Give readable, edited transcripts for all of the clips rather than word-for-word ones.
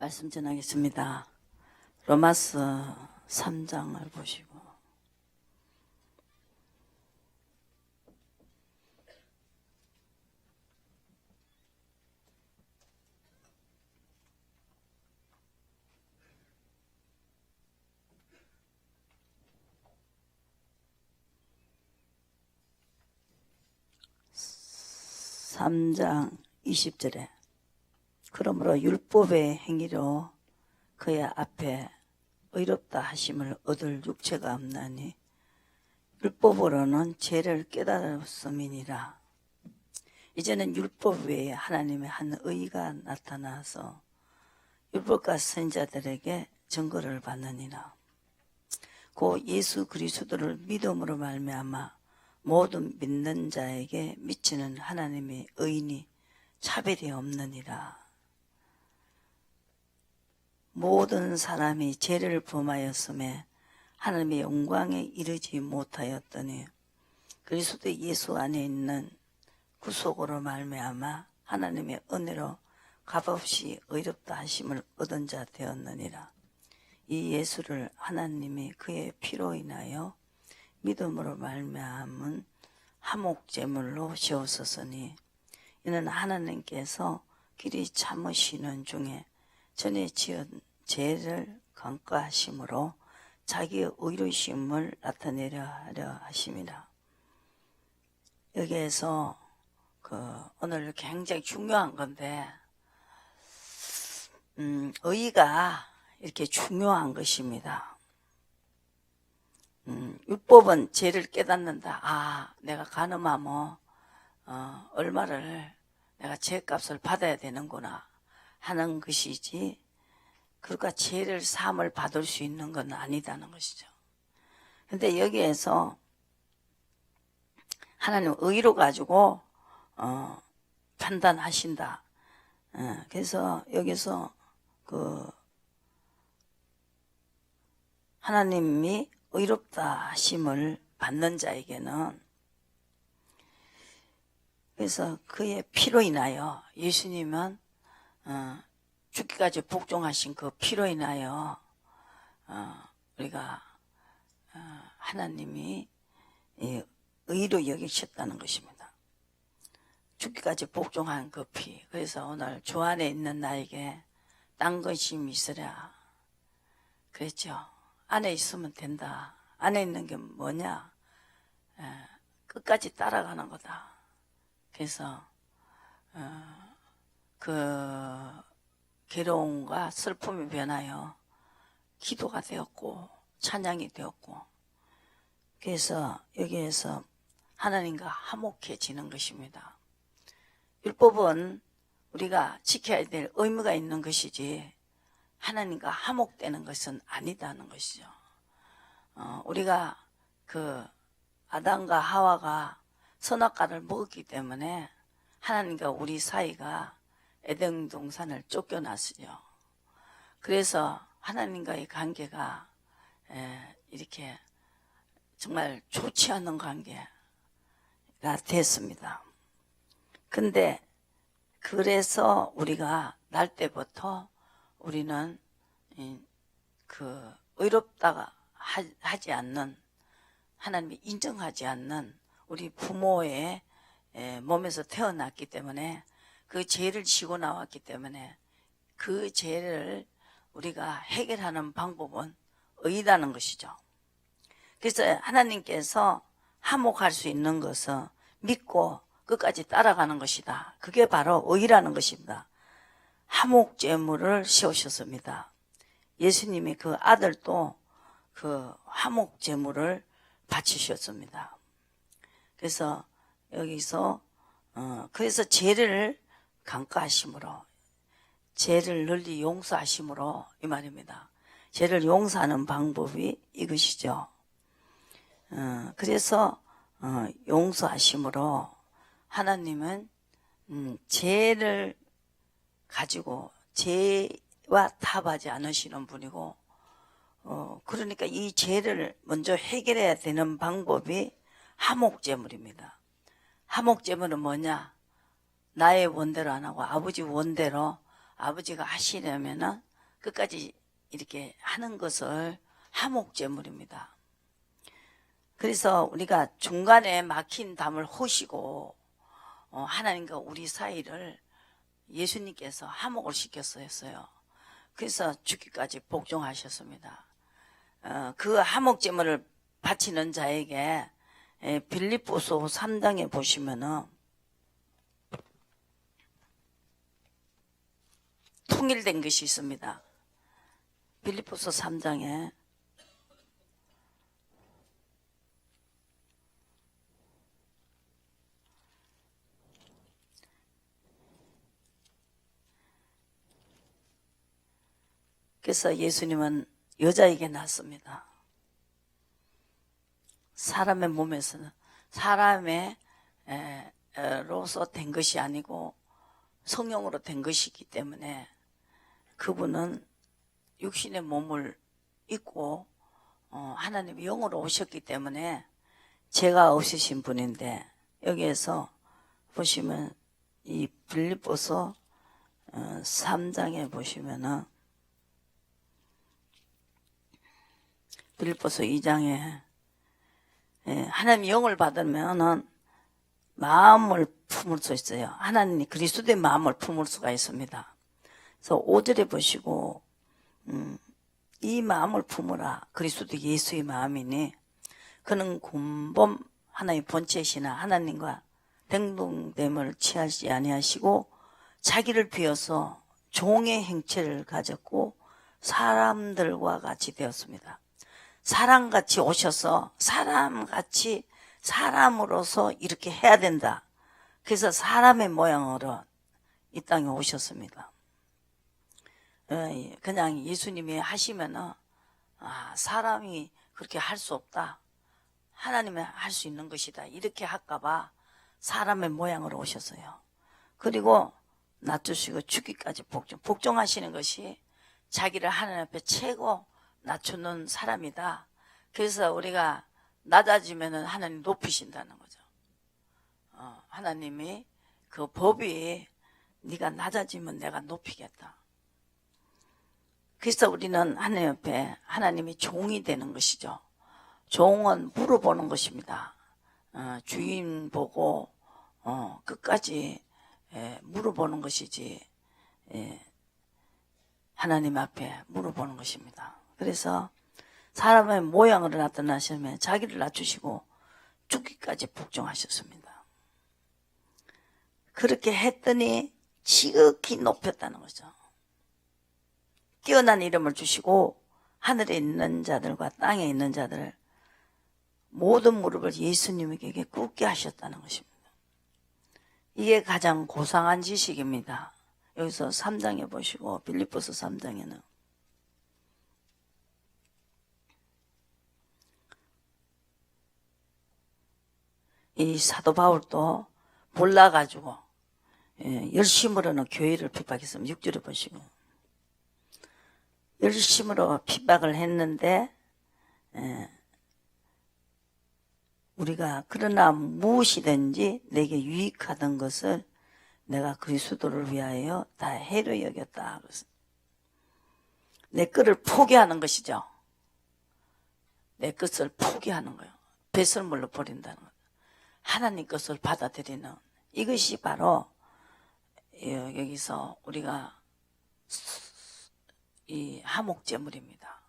말씀 전하겠습니다. 로마서 3장을 보시고 삼장 20절에 그러므로 율법의 행위로 그의 앞에 의롭다 하심을 얻을 육체가 없나니 율법으로는 죄를 깨달았음이니라. 이제는 율법 외에 하나님의 한 의가 나타나서 율법과 선지자들에게 증거를 받느니라. 곧 예수 그리스도를 믿음으로 말미암아 모든 믿는 자에게 미치는 하나님의 의인이 차별이 없느니라. 모든 사람이 죄를 범하였음에 하나님의 영광에 이르지 못하였더니 그리스도 예수 안에 있는 구속으로 말미암아 하나님의 은혜로 값없이 의롭다 하심을 얻은 자 되었느니라. 이 예수를 하나님이 그의 피로 인하여 믿음으로 말미암은 화목제물로 세우셨으니 이는 하나님께서 길이 참으시는 중에 전에 지은 죄를 강구하심으로 자기의 의로우심을 나타내려 하려 하심이라. 여기에서 오늘 굉장히 중요한 건데 의가 이렇게 중요한 것입니다. 율법은 죄를 깨닫는다. 내가 간음하면 얼마를 내가 죄값을 받아야 되는구나 하는 것이지, 그러니까 죄를 사함을 받을 수 있는 건 아니다는 것이죠. 근데 여기에서 하나님 의로 가지고 판단하신다. 그래서 여기서 하나님이 의롭다 하심을 받는 자에게는, 그래서 그의 피로 인하여, 예수님은 죽기까지 복종하신 그 피로 인하여 우리가 하나님이 의로 여기셨다는 것입니다. 죽기까지 복종한 그 피. 그래서 오늘 주 안에 있는 나에게 딴 것이 있으랴 그랬죠. 안에 있으면 된다. 안에 있는 게 뭐냐? 끝까지 따라가는 거다. 그래서 그 괴로움과 슬픔이 변하여 기도가 되었고 찬양이 되었고, 그래서 여기에서 하나님과 화목해지는 것입니다. 율법은 우리가 지켜야 될 의무가 있는 것이지 하나님과 화목되는 것은 아니다는 것이죠. 우리가 아담과 하와가 선악과를 먹었기 때문에 하나님과 우리 사이가 에덴 동산을 쫓겨났어요. 그래서 하나님과의 관계가 이렇게 정말 좋지 않은 관계가 됐습니다. 근데 그래서 우리가 날 때부터 우리는 의롭다가 하지 않는, 하나님이 인정하지 않는 우리 부모의 몸에서 태어났기 때문에 그 죄를 지고 나왔기 때문에 그 죄를 우리가 해결하는 방법은 의라는 것이죠. 그래서 하나님께서 화목할 수 있는 것은 믿고 끝까지 따라가는 것이다. 그게 바로 의라는 것입니다. 화목제물을 세우셨습니다. 예수님이 그 아들도 그 화목제물을 바치셨습니다. 그래서 여기서 그래서 죄를 강구하심으로, 죄를 널리 용서하심으로 이 말입니다. 죄를 용서하는 방법이 이것이죠. 그래서 용서하심으로 하나님은 죄를 가지고 죄와 타협하지 않으시는 분이고, 그러니까 이 죄를 먼저 해결해야 되는 방법이 화목제물입니다. 화목제물은 뭐냐? 나의 원대로 안 하고 아버지 원대로 아버지가 하시려면은 끝까지 이렇게 하는 것을 하목제물입니다. 그래서 우리가 중간에 막힌 담을 호시고 하나님과 우리 사이를 예수님께서 화목을 시켰어요. 그래서 죽기까지 복종하셨습니다. 그 화목제물을 바치는 자에게 빌립보서 3장에 보시면은 통일된 것이 있습니다. 빌립보서 3장에 그래서 예수님은 여자에게 낳습니다. 사람의 몸에서는 사람의 로서 된 것이 아니고 성령으로 된 것이기 때문에 그분은 육신의 몸을 입고 하나님의 영으로 오셨기 때문에 죄가 없으신 분인데, 여기에서 보시면 이 빌립보서 3장에 보시면은 빌립보서 2장에 하나님 영을 받으면은 마음을 품을 수 있어요. 하나님이 그리스도의 마음을 품을 수가 있습니다. 그래서 5절에 보시고 이 마음을 품으라. 그리스도 예수의 마음이니 그는 근본 하나님의 본체시나 하나님과 동등됨을 취하지 아니하시고 자기를 비워서 종의 행체를 가졌고 사람들과 같이 되었습니다. 사람같이 오셔서 사람같이 사람으로서 이렇게 해야 된다. 그래서 사람의 모양으로 이 땅에 오셨습니다. 그냥 예수님이 하시면은 사람이 그렇게 할 수 없다. 하나님이 할 수 있는 것이다. 이렇게 할까봐 사람의 모양으로 오셨어요. 그리고 낮추시고 죽기까지 복종하시는 것이 자기를 하나님 앞에 최고 낮추는 사람이다. 그래서 우리가 낮아지면은 하나님 높이신다는 거죠. 하나님이 그 법이 네가 낮아지면 내가 높이겠다. 그래서 우리는 하나님 앞에 하나님이 종이 되는 것이죠. 종은 물어보는 것입니다. 주인 보고 끝까지 물어보는 것이지 하나님 앞에 물어보는 것입니다. 그래서 사람의 모양으로 나타나시면 자기를 낮추시고 죽기까지 복종하셨습니다. 그렇게 했더니 지극히 높였다는 거죠. 뛰어난 이름을 주시고 하늘에 있는 자들과 땅에 있는 자들을 모든 무릎을 예수님에게 꿇게 하셨다는 것입니다. 이게 가장 고상한 지식입니다. 여기서 3장에 보시고 빌립보서 3장에는 이 사도 바울도 몰라가지고 열심으로는 교회를 핍박했습니다. 6절에 보시고 열심으로 핍박을 했는데 우리가 그러나 무엇이든지 내게 유익하던 것을 내가 그리스도를 위하여 다 해로 여겼다. 내 것을 포기하는 것이죠. 내 것을 포기하는 거예요. 배설물로 버린다는 거예요. 하나님 것을 받아들이는, 이것이 바로 여기서 우리가 이 화목제물입니다.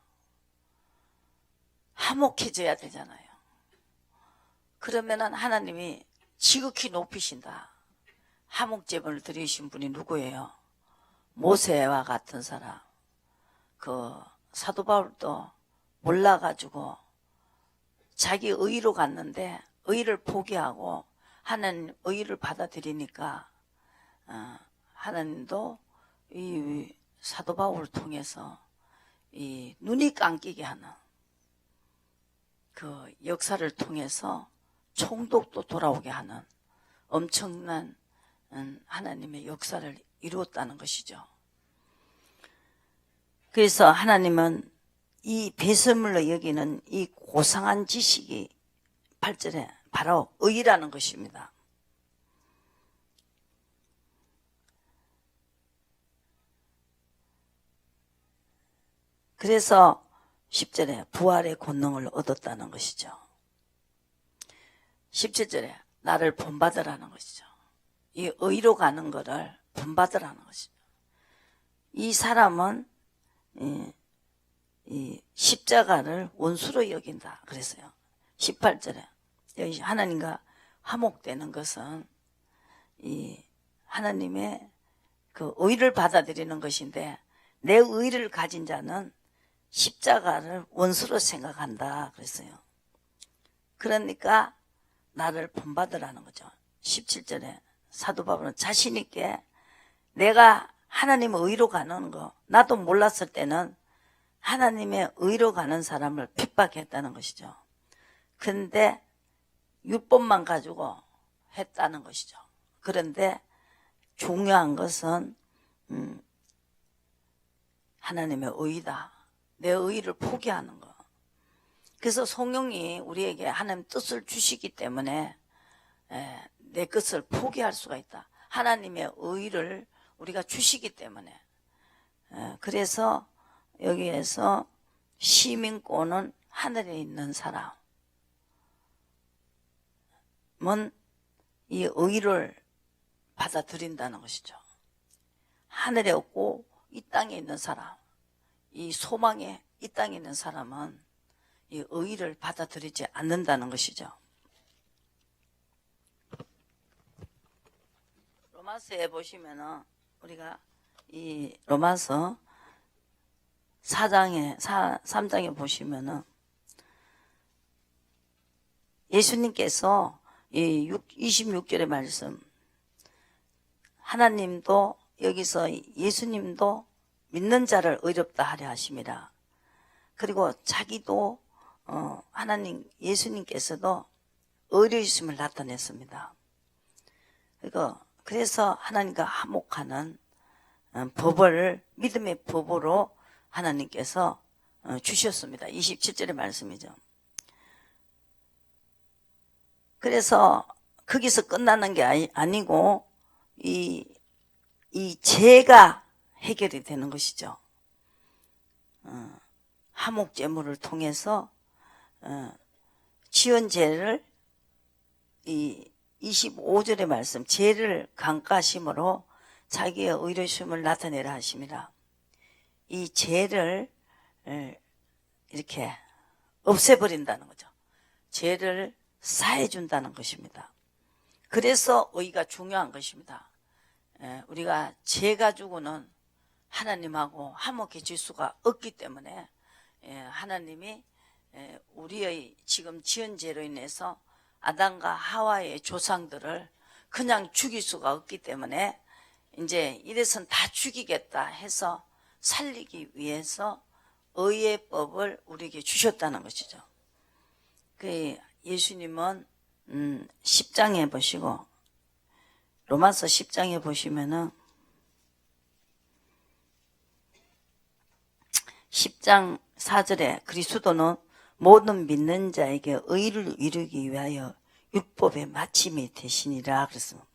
화목해져야 되잖아요. 그러면은 하나님이 지극히 높이신다. 화목제물을 드리신 분이 누구예요? 모세와 같은 사람. 그 사도 바울도 몰라가지고 자기 의로 갔는데 의를 포기하고 하나님 의를 받아들이니까 하나님도 이 사도 바울을 통해서 이 눈이 감기게 하는 그 역사를 통해서 총독도 돌아오게 하는 엄청난 하나님의 역사를 이루었다는 것이죠. 그래서 하나님은 이 배설물로 여기는 이 고상한 지식이 8절에 바로 의라는 것입니다. 그래서 10절에 부활의 권능을 얻었다는 것이죠. 17절에 나를 본받으라는 것이죠. 이 의로 가는 거를 본받으라는 것이죠. 이 사람은 이 십자가를 원수로 여긴다 그랬어요. 18절에 여기 하나님과 화목되는 것은 이 하나님의 그 의를 받아들이는 것인데, 내 의를 가진 자는 십자가를 원수로 생각한다 그랬어요. 그러니까 나를 본받으라는 거죠. 17절에 사도 바울은 자신 있게 내가 하나님의 의로 가는 거, 나도 몰랐을 때는 하나님의 의로 가는 사람을 핍박했다는 것이죠. 근데 율법만 가지고 했다는 것이죠. 그런데 중요한 것은 하나님의 의다. 내 의를 포기하는 거. 그래서 성령이 우리에게 하나님 뜻을 주시기 때문에 내 것을 포기할 수가 있다. 하나님의 의를 우리가 주시기 때문에. 그래서 여기에서 시민권은 하늘에 있는 사람은 이 의를 받아들인다는 것이죠. 하늘에 없고 이 땅에 있는 사람, 이 소망에 이 땅에 있는 사람은 이 의를 받아들이지 않는다는 것이죠. 로마서에 보시면은 우리가 이 로마서 3장에 보시면은 예수님께서 이 26절의 말씀, 하나님도 여기서 예수님도 믿는 자를 의롭다 하려 하심이라. 그리고 자기도 하나님 예수님께서도 의로우심을 나타냈습니다. 그래서 하나님과 화목하는 법을 믿음의 법으로 하나님께서 주셨습니다. 27절의 말씀이죠. 그래서 거기서 끝나는 게 아니고 이 죄가 해결이 되는 것이죠. 화목제물을 통해서 지은 죄를 이 25절의 말씀, 죄를 강가심으로 자기의 의로우심을 나타내라 하심이라. 이 죄를 이렇게 없애버린다는 거죠. 죄를 사해준다는 것입니다. 그래서 의가 중요한 것입니다. 우리가 죄 가지고는 하나님하고 화목해질 수가 없기 때문에 하나님이 우리의 지금 지은 죄로 인해서 아담과 하와의 조상들을 그냥 죽일 수가 없기 때문에 이제 이래선 다 죽이겠다 해서 살리기 위해서 의의 법을 우리에게 주셨다는 것이죠. 그 예수님은 10장에 보시고 로마서 10장에 보시면은 10장 4절에 그리스도는 모든 믿는 자에게 의를 이루기 위하여 율법의 마침이 되시니라 그랬습니다.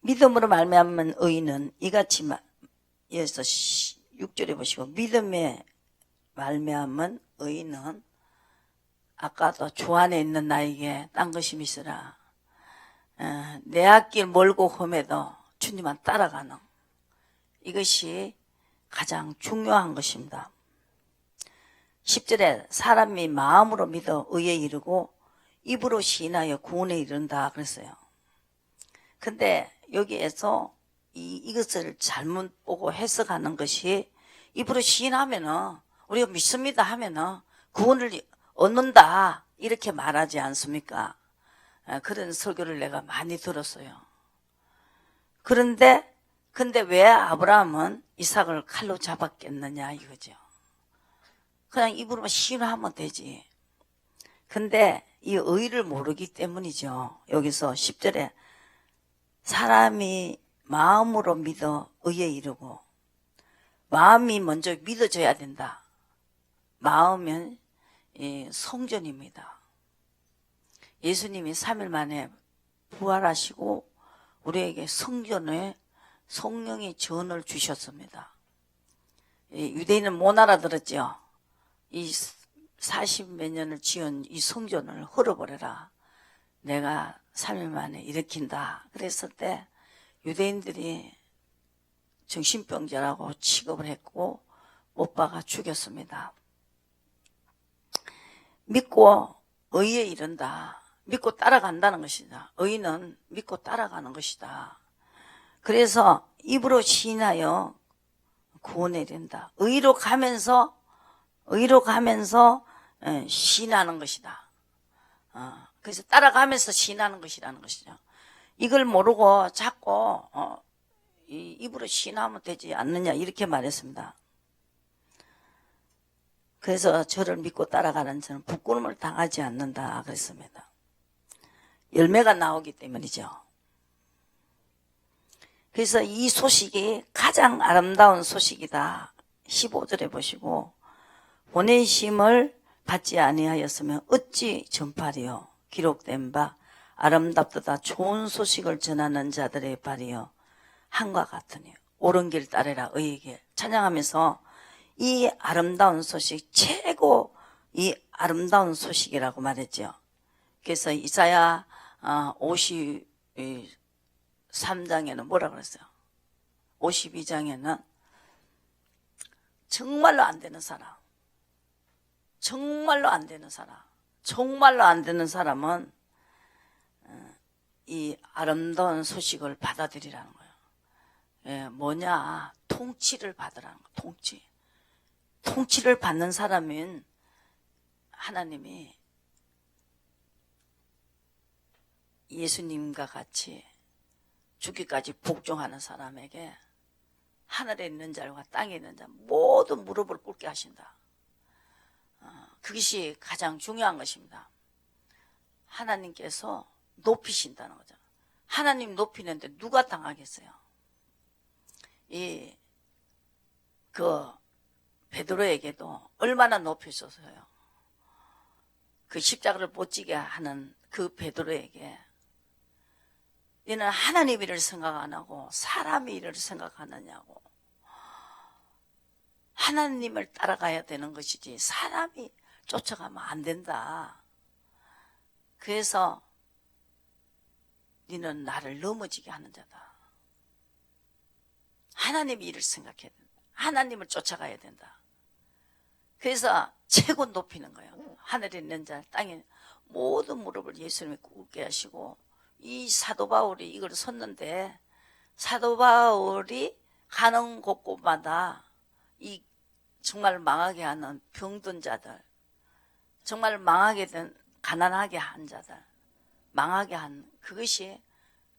믿음으로 말미암은 의는 이같이 여기서 6절에 보시고 믿음에 말미암은 의는 아까도 주 안에 있는 나에게 딴 것이 있으라. 내 앞길 멀고 험해도 주님만 따라가는 이것이 가장 중요한 것입니다. 10절에 사람이 마음으로 믿어 의에 이르고 입으로 시인하여 구원에 이른다 그랬어요. 근데 여기에서 이것을 잘못 보고 해석하는 것이 입으로 시인하면은 우리가 믿습니다 하면은 구원을 얻는다 이렇게 말하지 않습니까? 그런 설교를 내가 많이 들었어요. 근데 왜 아브라함은 이삭을 칼로 잡았겠느냐 이거죠. 그냥 입으로만 시인하면 되지. 근데 이 의를 모르기 때문이죠. 여기서 10절에 사람이 마음으로 믿어 의에 이르고, 마음이 먼저 믿어져야 된다. 마음은 성전입니다. 예수님이 3일 만에 부활하시고 우리에게 성전의 성령이 전을 주셨습니다. 유대인은 못 알아들었죠. 이 40몇 년을 지은 이 성전을 헐어버려라. 내가 3일 만에 일으킨다. 그랬을 때 유대인들이 정신병자라고 취급을 했고 못 박아 죽였습니다. 믿고 의에 이른다. 믿고 따라간다는 것이다. 의는 믿고 따라가는 것이다. 그래서 입으로 시인하여 구원에 이른다. 의로 가면서 시인하는 것이다. 그래서 따라가면서 시인하는 것이라는 것이죠. 이걸 모르고 자꾸 이 입으로 시인하면 되지 않느냐 이렇게 말했습니다. 그래서 저를 믿고 따라가는 저는 부끄러움을 당하지 않는다 그랬습니다. 열매가 나오기 때문이죠. 그래서 이 소식이 가장 아름다운 소식이다. 15절에 보시고 보내심을 받지 아니하였으면 어찌 전파리요. 기록된 바 아름답도다 좋은 소식을 전하는 자들의 발이요. 한과 같으니 옳은 길 따르라 의의 길. 찬양하면서 이 아름다운 소식 최고 이 아름다운 소식이라고 말했죠. 그래서 이사야 53장에는 뭐라 그랬어요? 52장에는 정말로 안 되는 사람, 정말로 안 되는 사람은 이 아름다운 소식을 받아들이라는 거예요. 뭐냐? 통치를 받으라는 거예요. 통치를 받는 사람은 하나님이 예수님과 같이 죽기까지 복종하는 사람에게 하늘에 있는 자와 땅에 있는 자 모두 무릎을 꿇게 하신다. 그것이 가장 중요한 것입니다. 하나님께서 높이신다는 거죠. 하나님 높이는데 누가 당하겠어요? 그 베드로에게도 얼마나 높이셨어요. 그 십자가를 못 지게 하는 그 베드로에게 너는 하나님 일을 생각 안 하고 사람 일을 생각하느냐고. 하나님을 따라가야 되는 것이지 사람이 쫓아가면 안 된다. 그래서 너는 나를 넘어지게 하는 자다. 하나님 일을 생각해야 된다. 하나님을 쫓아가야 된다. 그래서 최고 높이는 거예요. 하늘에 있는 자, 땅에 모든 무릎을 예수님이 꿇게 하시고 이 사도 바울이 이걸 섰는데 사도 바울이 가는 곳곳마다 이 정말 망하게 하는 병든 자들, 정말 망하게 된 가난하게 한 자들, 망하게 한 그것이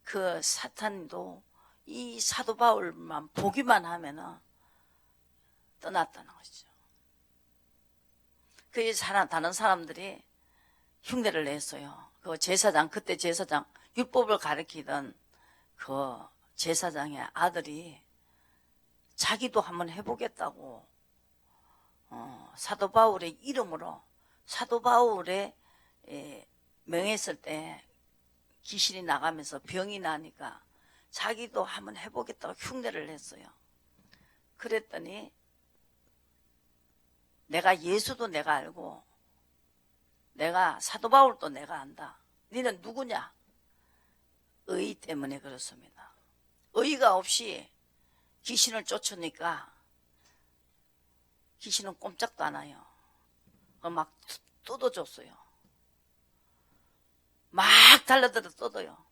그 사탄도 이 사도 바울만 보기만 하면은 떠났다는 것이죠. 다른 사람들이 흉내를 냈어요. 그 제사장, 그때 제사장, 율법을 가르치던 그 제사장의 아들이 자기도 한번 해보겠다고 사도 바울의 이름으로 사도 바울의 명했을 때 귀신이 나가면서 병이 나니까 자기도 한번 해보겠다고 흉내를 냈어요. 그랬더니 내가 예수도 내가 알고 내가 사도 바울도 내가 안다. 너는 누구냐? 의 때문에 그렇습니다. 의가 없이 귀신을 쫓으니까 귀신은 꼼짝도 안 해요. 막 뜯어줬어요. 막 달려들어 뜯어요.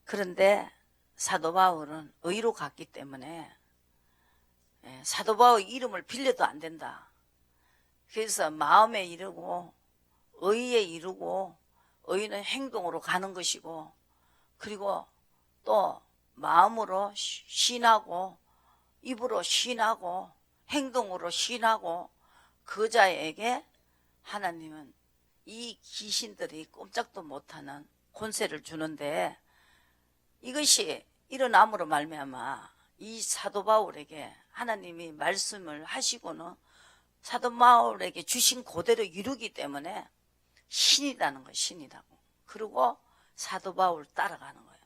그런데 사도 바울은 의로 갔기 때문에 사도 바울 이름을 빌려도 안 된다. 그래서 마음에 이르고 의에 이르고 의는 행동으로 가는 것이고 그리고 또 마음으로 신하고 입으로 신하고 행동으로 신하고 그 자에게 하나님은 이 귀신들이 꼼짝도 못하는 권세를 주는데 이것이 일어남으로 말미암아 이 사도 바울에게 하나님이 말씀을 하시고는 사도 바울에게 주신 그대로 이루기 때문에 신이라는 거예요. 신이라고. 그리고 사도 바울 따라가는 거예요.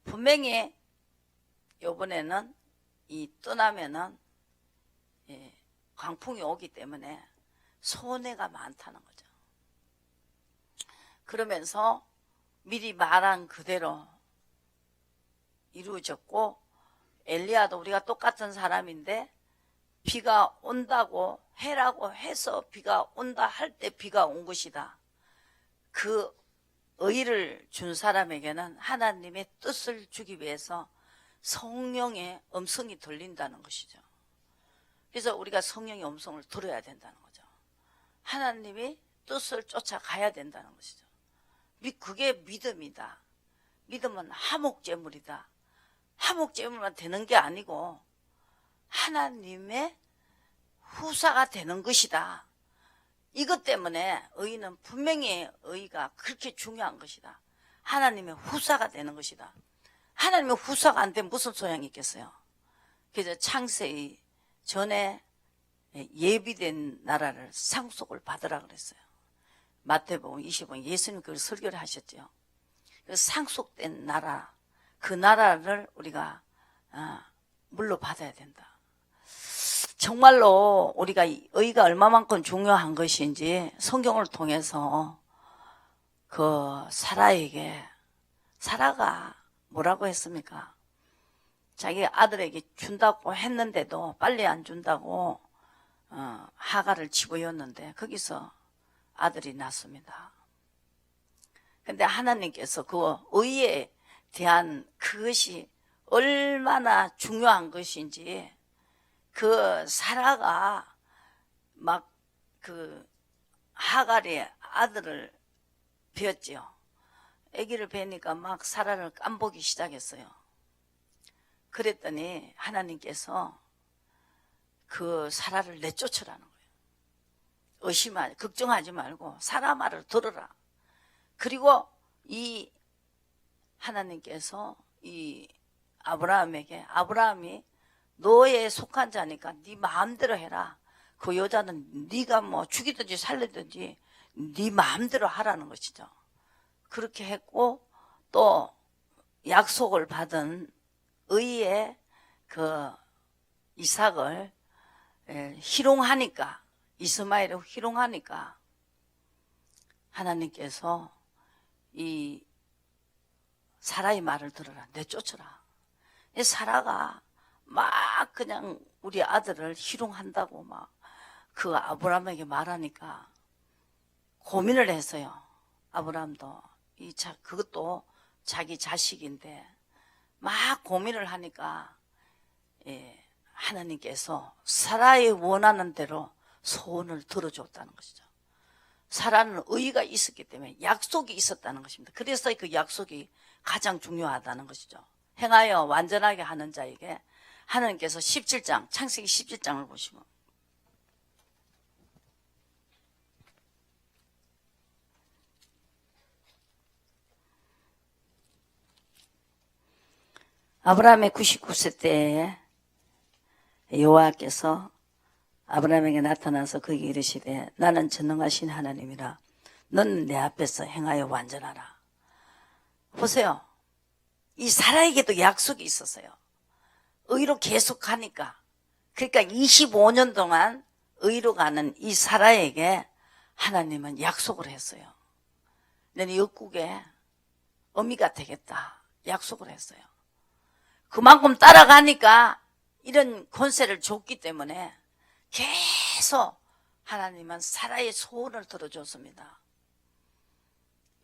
분명히 요번에는 이 떠나면은 광풍이 오기 때문에 손해가 많다는 거죠. 그러면서 미리 말한 그대로 이루어졌고, 엘리야도 우리가 똑같은 사람인데 비가 온다고 해라고 해서 비가 온다 할 때 비가 온 것이다. 그 의를 준 사람에게는 하나님의 뜻을 주기 위해서 성령의 음성이 들린다는 것이죠. 그래서 우리가 성령의 음성을 들어야 된다는 거죠. 하나님이 뜻을 쫓아가야 된다는 것이죠. 그게 믿음이다. 믿음은 화목제물이다. 화목제물만 되는 게 아니고 하나님의 후사가 되는 것이다. 이것 때문에 의는 분명히 의가 그렇게 중요한 것이다. 하나님의 후사가 되는 것이다. 하나님의 후사가 안 되면 무슨 소용이 있겠어요. 그래서 창세기 전에 예비된 나라를 상속을 받으라 그랬어요. 마태복음 20번 예수님 그걸 설교를 하셨죠. 상속된 나라, 그 나라를 우리가 물러받아야 된다. 정말로 우리가 의가 얼마만큼 중요한 것인지 성경을 통해서 그 사라에게, 사라가 뭐라고 했습니까? 자기 아들에게 준다고 했는데도 빨리 안 준다고 하가를 집어였는데 거기서 아들이 났습니다. 근데 하나님께서 그 의에 대한 그것이 얼마나 중요한 것인지, 그 사라가 막 그 하갈의 아들을 뵈었지요. 아기를 뵈니까 막 사라를 깜보기 시작했어요. 그랬더니 하나님께서 그 사라를 내쫓으라는 거예요. 걱정하지 말고 사라 말을 들어라. 그리고 이 하나님께서 이 아브라함에게, 아브라함이 너에 속한 자니까 네 마음대로 해라. 그 여자는 네가 뭐 죽이든지 살리든지 네 마음대로 하라는 것이죠. 그렇게 했고, 또 약속을 받은 의의 그 이삭을 희롱하니까, 이스마엘을 희롱하니까 하나님께서 이 사라의 말을 들어라, 내쫓으라. 이 사라가 막 그냥 우리 아들을 희롱한다고 막 그 아브라함에게 말하니까 고민을 했어요. 아브라함도 그것도 자기 자식인데 막 고민을 하니까 하나님께서 사라의 원하는 대로 소원을 들어줬다는 것이죠. 사라는 의의가 있었기 때문에 약속이 있었다는 것입니다. 그래서 그 약속이 가장 중요하다는 것이죠. 행하여 완전하게 하는 자에게 하나님께서 17장, 창세기 17장을 보시면 아브라함의 99세 때에 여호와께서 아브라함에게 나타나서 그에게 이르시되 나는 전능하신 하나님이라 너는 내 앞에서 행하여 완전하라. 보세요. 이 사라에게도 약속이 있었어요. 의로 계속하니까. 그러니까 25년 동안 의로 가는 이 사라에게 하나님은 약속을 했어요. 너는 영국의 어미가 되겠다. 약속을 했어요. 그만큼 따라가니까 이런 권세를 줬기 때문에 계속 하나님은 사라의 소원을 들어줬습니다.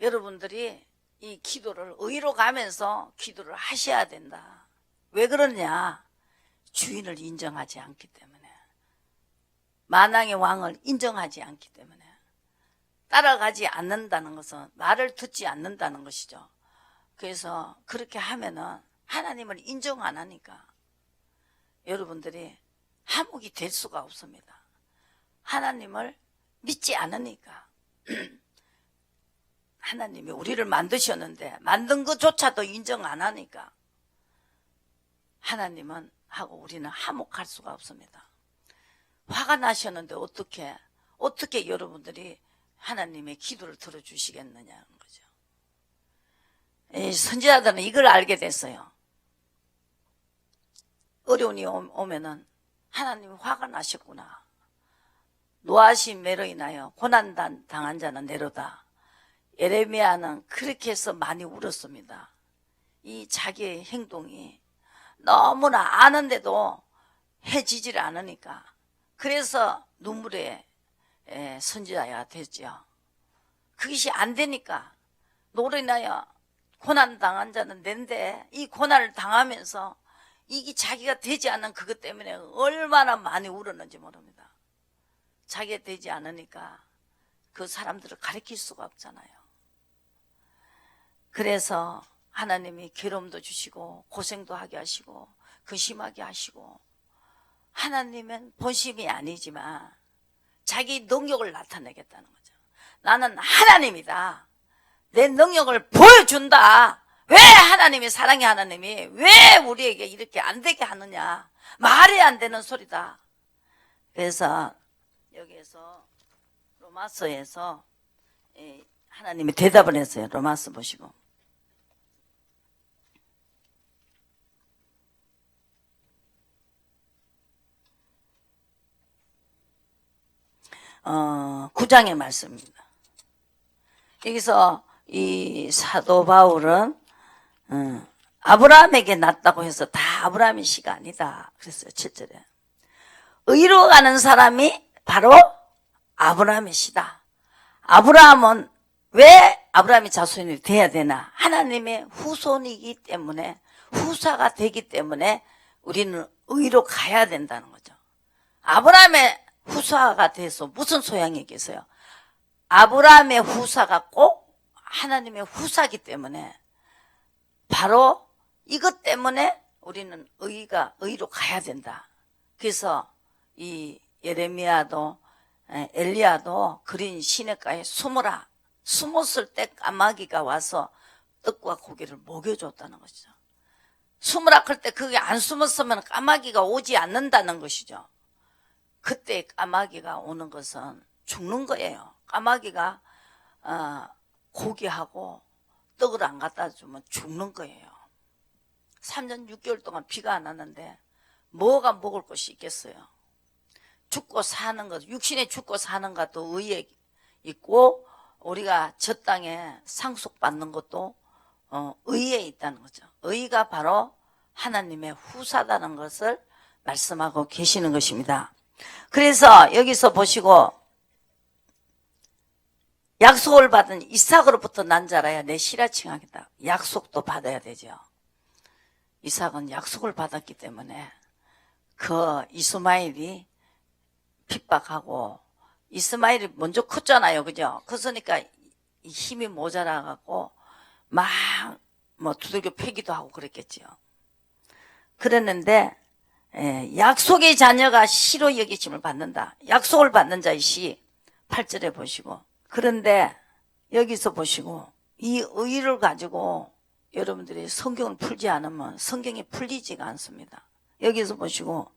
여러분들이 이 기도를 의로 가면서 기도를 하셔야 된다. 왜 그러냐? 주인을 인정하지 않기 때문에, 만왕의 왕을 인정하지 않기 때문에, 따라가지 않는다는 것은 말을 듣지 않는다는 것이죠. 그래서 그렇게 하면은 하나님을 인정 안 하니까 여러분들이 화목이 될 수가 없습니다. 하나님을 믿지 않으니까. 하나님이 우리를 만드셨는데 만든 것조차도 인정 안 하니까 하나님은 하고 우리는 화목할 수가 없습니다. 화가 나셨는데 어떻게 여러분들이 하나님의 기도를 들어주시겠느냐는 거죠. 이 선지자들은 이걸 알게 됐어요. 어려움이 오면은 하나님이 화가 나셨구나. 노하신 매로 인하여 고난 당한 자는 내로다. 예레미야는 그렇게 해서 많이 울었습니다. 이 자기의 행동이 너무나 아는데도 해지질 않으니까. 그래서 눈물의 선지자가 됐죠. 그것이 안 되니까 노로 인하여 고난 당한 자는 낸데, 이 고난을 당하면서 이게 자기가 되지 않은 그것 때문에 얼마나 많이 울었는지 모릅니다. 자기가 되지 않으니까 그 사람들을 가르칠 수가 없잖아요. 그래서 하나님이 괴로움도 주시고 고생도 하게 하시고 근심하게 하시고, 하나님은 본심이 아니지만 자기 능력을 나타내겠다는 거죠. 나는 하나님이다. 내 능력을 보여준다. 왜 하나님이, 사랑의 하나님이 왜 우리에게 이렇게 안 되게 하느냐. 말이 안 되는 소리다. 그래서 여기에서 로마서에서 하나님이 대답을 했어요. 로마서 보시고. 어, 9장의 말씀입니다. 여기서 이 사도 바울은 아브라함에게 났다고 해서 다 아브라함의 씨가 아니다 그랬어요. 7절에 의로 가는 사람이 바로 아브라함의 씨다. 아브라함은 왜 아브라함이 자손이 돼야 되나? 하나님의 후손이기 때문에, 후사가 되기 때문에 우리는 의로 가야 된다는 거죠. 아브라함의 후사가 돼서 무슨 소양이 있겠어요? 아브라함의 후사가 꼭 하나님의 후사기 때문에, 바로 이것 때문에 우리는 의로 가야 된다. 그래서 이 예레미야도 엘리야도 그린 시냇가에 숨어라. 숨었을 때 까마귀가 와서 떡과 고기를 먹여줬다는 것이죠. 숨으라 그럴 때 그게 안 숨었으면 까마귀가 오지 않는다는 것이죠. 그때 까마귀가 오는 것은 죽는 거예요. 까마귀가 고기하고 떡을 안 갖다 주면 죽는 거예요. 3년 6개월 동안 비가 안 왔는데 뭐가 먹을 것이 있겠어요. 죽고 사는 것, 육신에 죽고 사는 것도 의에 있고, 우리가 저 땅에 상속받는 것도 의에 있다는 거죠. 의가 바로 하나님의 후사다는 것을 말씀하고 계시는 것입니다. 그래서 여기서 보시고, 약속을 받은 이삭으로부터 난 자라야 내 씨라칭하겠다. 약속도 받아야 되죠. 이삭은 약속을 받았기 때문에 그 이스마엘이 핍박하고, 이스마엘이 먼저 컸잖아요. 그죠? 컸으니까 힘이 모자라갖고 막 두들겨 패기도 하고 그랬겠지요. 그랬는데 약속의 자녀가 씨로 여기심을 받는다. 약속을 받는 자의 씨 8절에 보시고, 그런데 여기서 보시고, 이 의를 가지고 여러분들이 성경을 풀지 않으면 성경이 풀리지가 않습니다. 여기서 보시고,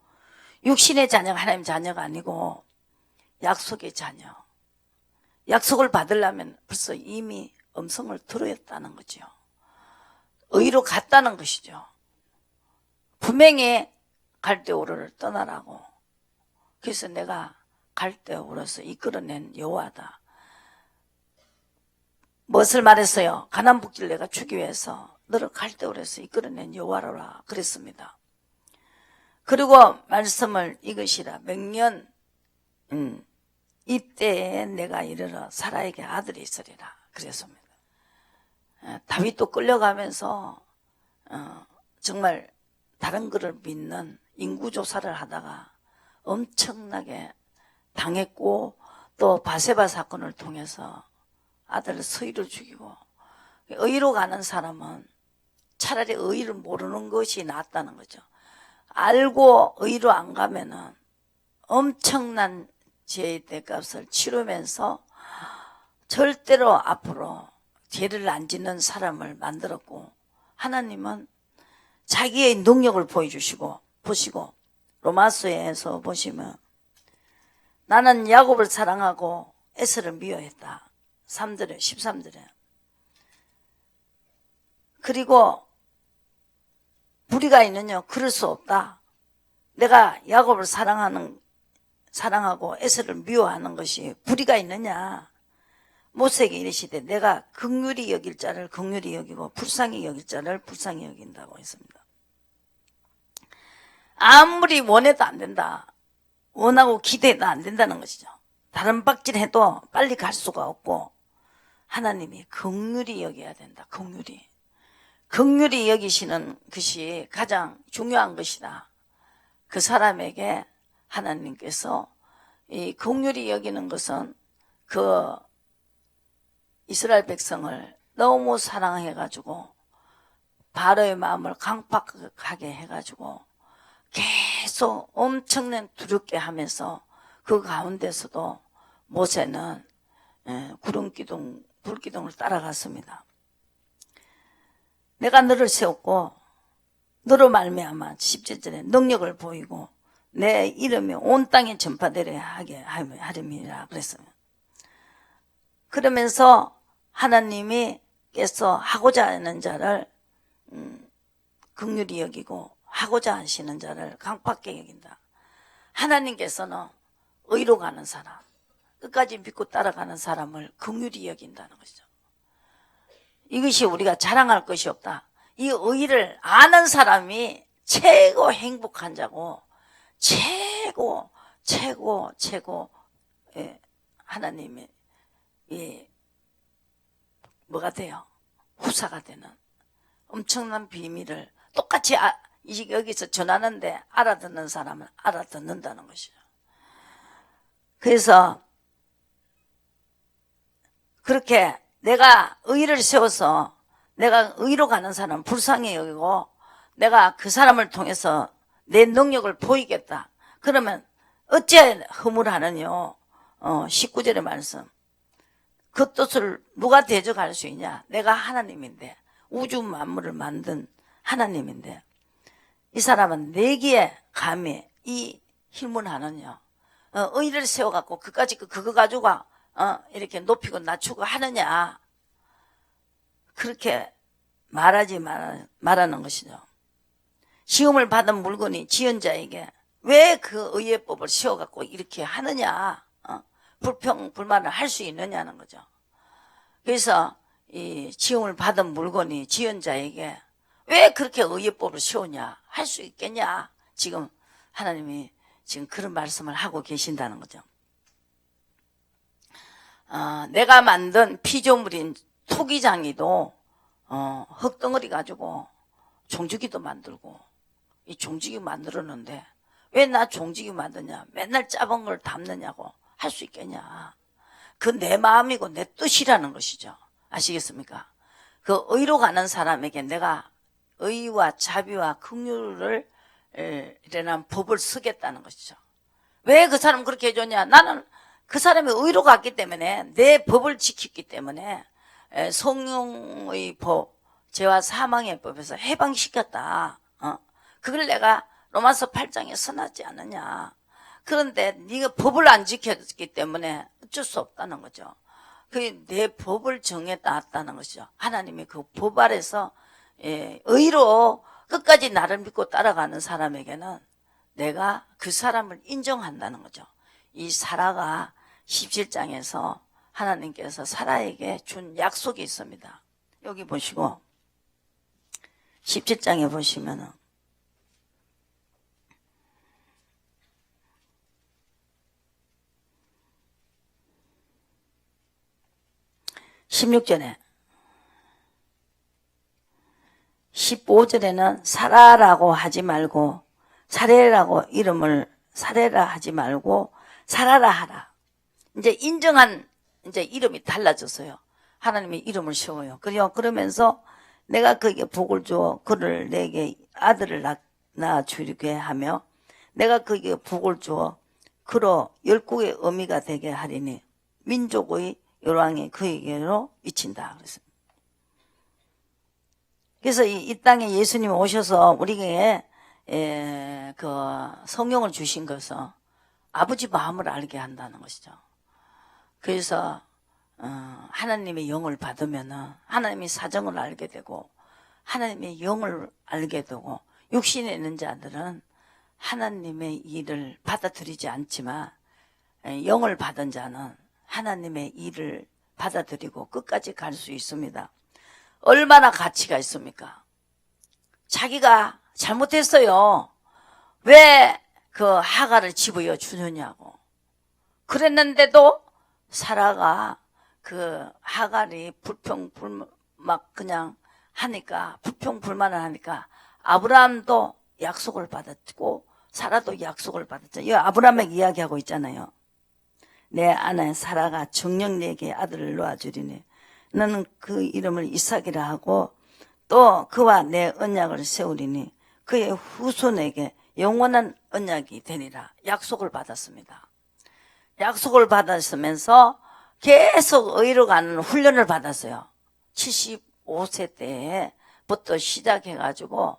육신의 자녀가 하나님 자녀가 아니고 약속의 자녀. 약속을 받으려면 벌써 이미 음성을 들었다는 거죠. 의로 갔다는 것이죠. 분명히 갈대오르를 떠나라고. 그래서 내가 갈대오르서 이끌어낸 여호와다. 무엇을 말했어요? 가나안 북지를 내가 주기 위해서 너를 갈대오르에서 이끌어낸 여호와라 그랬습니다. 그리고 말씀을 이것이라 명년 이때에 내가 이르러 사라에게 아들이 있으리라 그랬습니다. 다윗도 끌려가면서 정말 다른 것을 믿는 인구조사를 하다가 엄청나게 당했고, 또 바세바 사건을 통해서 아들 서의를 죽이고, 의로 가는 사람은 차라리 의를 모르는 것이 낫다는 거죠. 알고 의로 안 가면은 엄청난 죄의 대값을 치르면서 절대로 앞으로 죄를 안 짓는 사람을 만들었고, 하나님은 자기의 능력을 보여주시고, 보시고 로마서에서 보시면 나는 야곱을 사랑하고 에서를 미워했다. 13절에 그리고 불의가 있느냐? 그럴 수 없다. 내가 야곱을 사랑하고 에서를 미워하는 것이 불의가 있느냐? 모세에게 이르시되 내가 긍휼히 여길 자를 긍휼히 여기고 불쌍히 여길 자를 불쌍히 여긴다고 했습니다. 아무리 원해도 안 된다. 원하고 기대해도 안 된다는 것이죠. 다른 박질해도 빨리 갈 수가 없고 하나님이 긍휼히 여겨야 된다. 긍휼히 여기시는 것이 가장 중요한 것이다. 그 사람에게 하나님께서 이 긍휼히 여기는 것은 그 이스라엘 백성을 너무 사랑해가지고 바로의 마음을 강팍하게 해가지고 계속 엄청난 두렵게 하면서 그 가운데서도 모세는 구름기둥, 불기둥을 따라갔습니다. 내가 너를 세웠고 너로 말미암아 10절에 능력을 보이고 내 이름이 온 땅에 전파되려 하게 하림이라 그랬어요. 그러면서 하나님께서 하고자 하는 자를 긍휼히 여기고 하고자 하시는 자를 강팍하게 여긴다. 하나님께서는 의로 가는 사람, 끝까지 믿고 따라가는 사람을 긍휼히 여긴다는 것이죠. 이것이 우리가 자랑할 것이 없다. 이 의를 아는 사람이 최고 행복한 자고 최고 하나님의 뭐가 돼요? 후사가 되는 엄청난 비밀을 똑같이 여기서 전하는데 알아듣는 사람은 알아듣는다는 것이죠. 그래서 그렇게 내가 의를 세워서 내가 의로 가는 사람은 불쌍히 여기고 내가 그 사람을 통해서 내 능력을 보이겠다. 그러면 어째 허물하느뇨? 19절의 말씀. 그 뜻을 누가 대적할 수 있냐? 내가 하나님인데 우주 만물을 만든 하나님인데 이 사람은 내기에 감히 이 힘문하느냐? 의를 세워갖고 그까짓 그거 가지고 이렇게 높이고 낮추고 하느냐? 그렇게 말하는 것이죠. 시험을 받은 물건이 지연자에게 왜 그 의예법을 세워갖고 이렇게 하느냐? 불평불만을 할 수 있느냐는 거죠. 그래서 이 시험을 받은 물건이 지연자에게 왜 그렇게 의예법을 세우냐? 할 수 있겠냐? 지금 하나님이 지금 그런 말씀을 하고 계신다는 거죠. 내가 만든 피조물인 토기장이도 흙덩어리 가지고 종주기도 만들고 이 종주기 만들었는데 왜 나 종주기 만드냐? 맨날 짜본 걸 담느냐고 할 수 있겠냐? 그 내 마음이고 내 뜻이라는 것이죠. 아시겠습니까? 그 의로 가는 사람에게 내가 의와 자비와 긍휼을 이라는 법을 쓰겠다는 것이죠. 왜 그 사람 그렇게 해줬냐? 나는 그 사람이 의로 갔기 때문에 내 법을 지켰기 때문에 성령의 법, 죄와 사망의 법에서 해방시켰다. 그걸 내가 로마서 8장에 써놨지 않느냐. 그런데 네가 법을 안 지켰기 때문에 어쩔 수 없다는 거죠. 그 내 법을 정해놨다는 것이죠. 하나님이 그 법 아래서 의로 끝까지 나를 믿고 따라가는 사람에게는 내가 그 사람을 인정한다는 거죠. 이 사라가 17장에서 하나님께서 사라에게 준 약속이 있습니다. 여기 보시고 17장에 보시면은 16절에 15절에는 사라라고 하지 말고 사례라고 이름을 사례라 하지 말고 사라라 하라. 이제 인정한 이제 이름이 달라졌어요. 하나님이 이름을 세워요. 그러면서 내가 그에게 복을 주어 그를 내게 아들을 낳아 주게 하며 내가 그에게 복을 주어 그로 열국의 어미가 되게 하리니 민족의 열왕이 그에게로 미친다. 그래서 이 땅에 예수님이 오셔서 우리에게 그 성령을 주신 것은 아버지 마음을 알게 한다는 것이죠. 그래서 하나님의 영을 받으면은 하나님의 사정을 알게 되고 하나님의 영을 알게 되고, 육신에 있는 자들은 하나님의 일을 받아들이지 않지만 영을 받은 자는 하나님의 일을 받아들이고 끝까지 갈 수 있습니다. 얼마나 가치가 있습니까? 자기가 잘못했어요. 왜 그 하가를 집어여 주느냐고. 그랬는데도 사라가 그 하갈이 막 그냥 하니까, 불평불만을 하니까 아브라함도 약속을 받았고 사라도 약속을 받았죠. 이 아브라함에게 이야기하고 있잖아요. 내 아내 사라가 정녕 내게 아들을 놓아주리니 너는 그 이름을 이삭이라 하고 또 그와 내 언약을 세우리니 그의 후손에게 영원한 언약이 되리라. 약속을 받았습니다. 약속을 받았으면서 계속 의로 가는 훈련을 받았어요. 75세 때부터 시작해가지고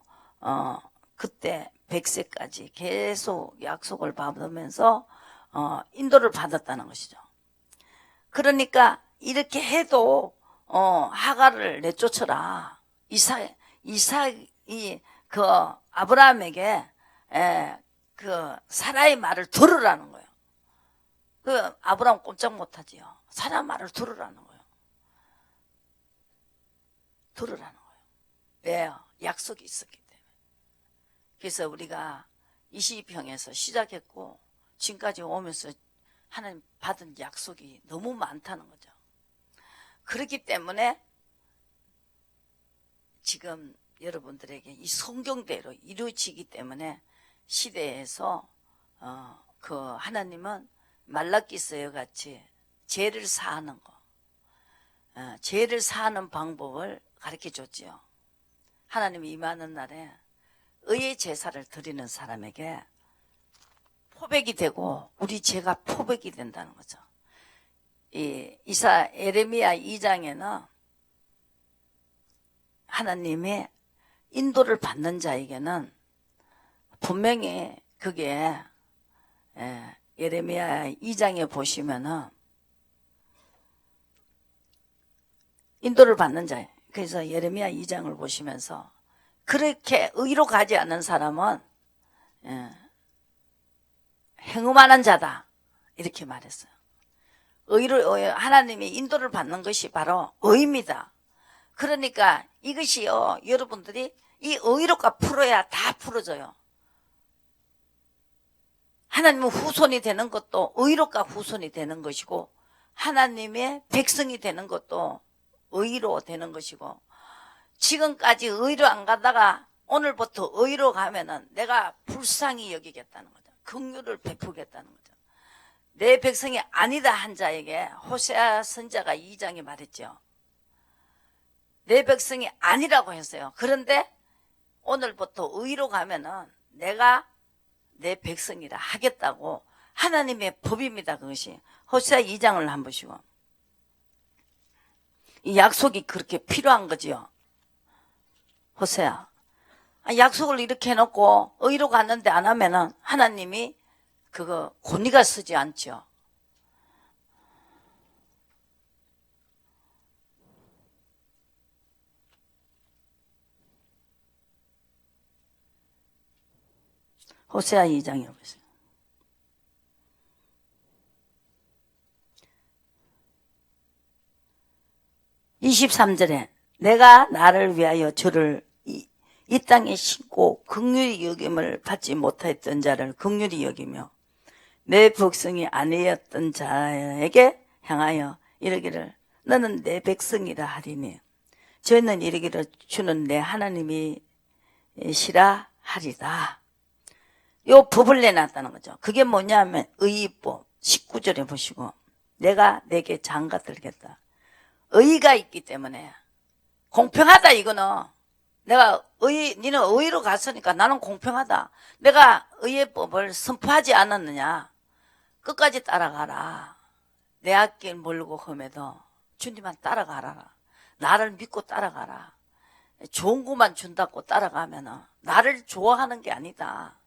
그때 100세까지 계속 약속을 받으면서 인도를 받았다는 것이죠. 그러니까 이렇게 해도 하갈을 내쫓아라. 이삭이 그 아브라함에게 그 사라의 말을 들으라는 거예요. 그 아브라함 꼼짝 못하지요. 사라 말을 들으라는 거예요. 들으라는 거예요. 왜요? 약속이 있었기 때문에. 그래서 우리가 20평에서 시작했고 지금까지 오면서 하나님 받은 약속이 너무 많다는 거죠. 그렇기 때문에 지금 여러분들에게 이 성경대로 이루어지기 때문에 시대에서 그 하나님은 말라기서와 같이 죄를 사하는 거, 죄를 사하는 방법을 가르쳐 줬지요. 하나님이 임하는 날에 의의 제사를 드리는 사람에게 포백이 되고 우리 죄가 포백이 된다는 거죠. 에레미야 2장에는 하나님의 인도를 받는 자에게는 분명히 그게 예레미야 2장에 보시면은 인도를 받는 자, 그래서 예레미야 2장을 보시면서 그렇게 의로 가지 않는 사람은 행음하는 자다 이렇게 말했어요. 하나님이 인도를 받는 것이 바로 의입니다. 그러니까 이것이요, 여러분들이 이 의로가 풀어야 다 풀어져요. 하나님은 후손이 되는 것도 의로가 후손이 되는 것이고 하나님의 백성이 되는 것도 의로 되는 것이고, 지금까지 의로 안 가다가 오늘부터 의로 가면은 내가 불쌍히 여기겠다는 거죠. 긍휼을 베푸겠다는 거죠. 내 백성이 아니다 한 자에게 호세아 선지자가 2장에 말했죠. 내 백성이 아니라고 했어요. 그런데 오늘부터 의로 가면은 내가 내 백성이라 하겠다고 하나님의 법입니다. 그것이 호세아 2장을 한번 보시고, 이 약속이 그렇게 필요한 거지요. 호세아, 약속을 이렇게 해놓고 의로 갔는데 안 하면은 하나님이 그거 권위가 쓰지 않죠. 호세아 2장에 보세요. 23절에 내가 나를 위하여 저를 이 땅에 심고 긍휼히 여김을 받지 못했던 자를 긍휼히 여기며 내 백성이 아니었던 자에게 향하여 이르기를 너는 내 백성이라 하리니 저희는 이르기를 주는 내 하나님이시라 하리다. 요 법을 내놨다는 거죠. 그게 뭐냐면 의법 19절에 보시고 내가 내게 장가 들겠다. 의가 있기 때문에 공평하다. 이거는 내가 니는 의로 갔으니까 나는 공평하다. 내가 의의 법을 선포하지 않았느냐. 끝까지 따라가라. 내 앞길 몰고 험해도 주님만 따라가라. 나를 믿고 따라가라. 좋은 것만 준다고 따라가면은 나를 좋아하는 게 아니다.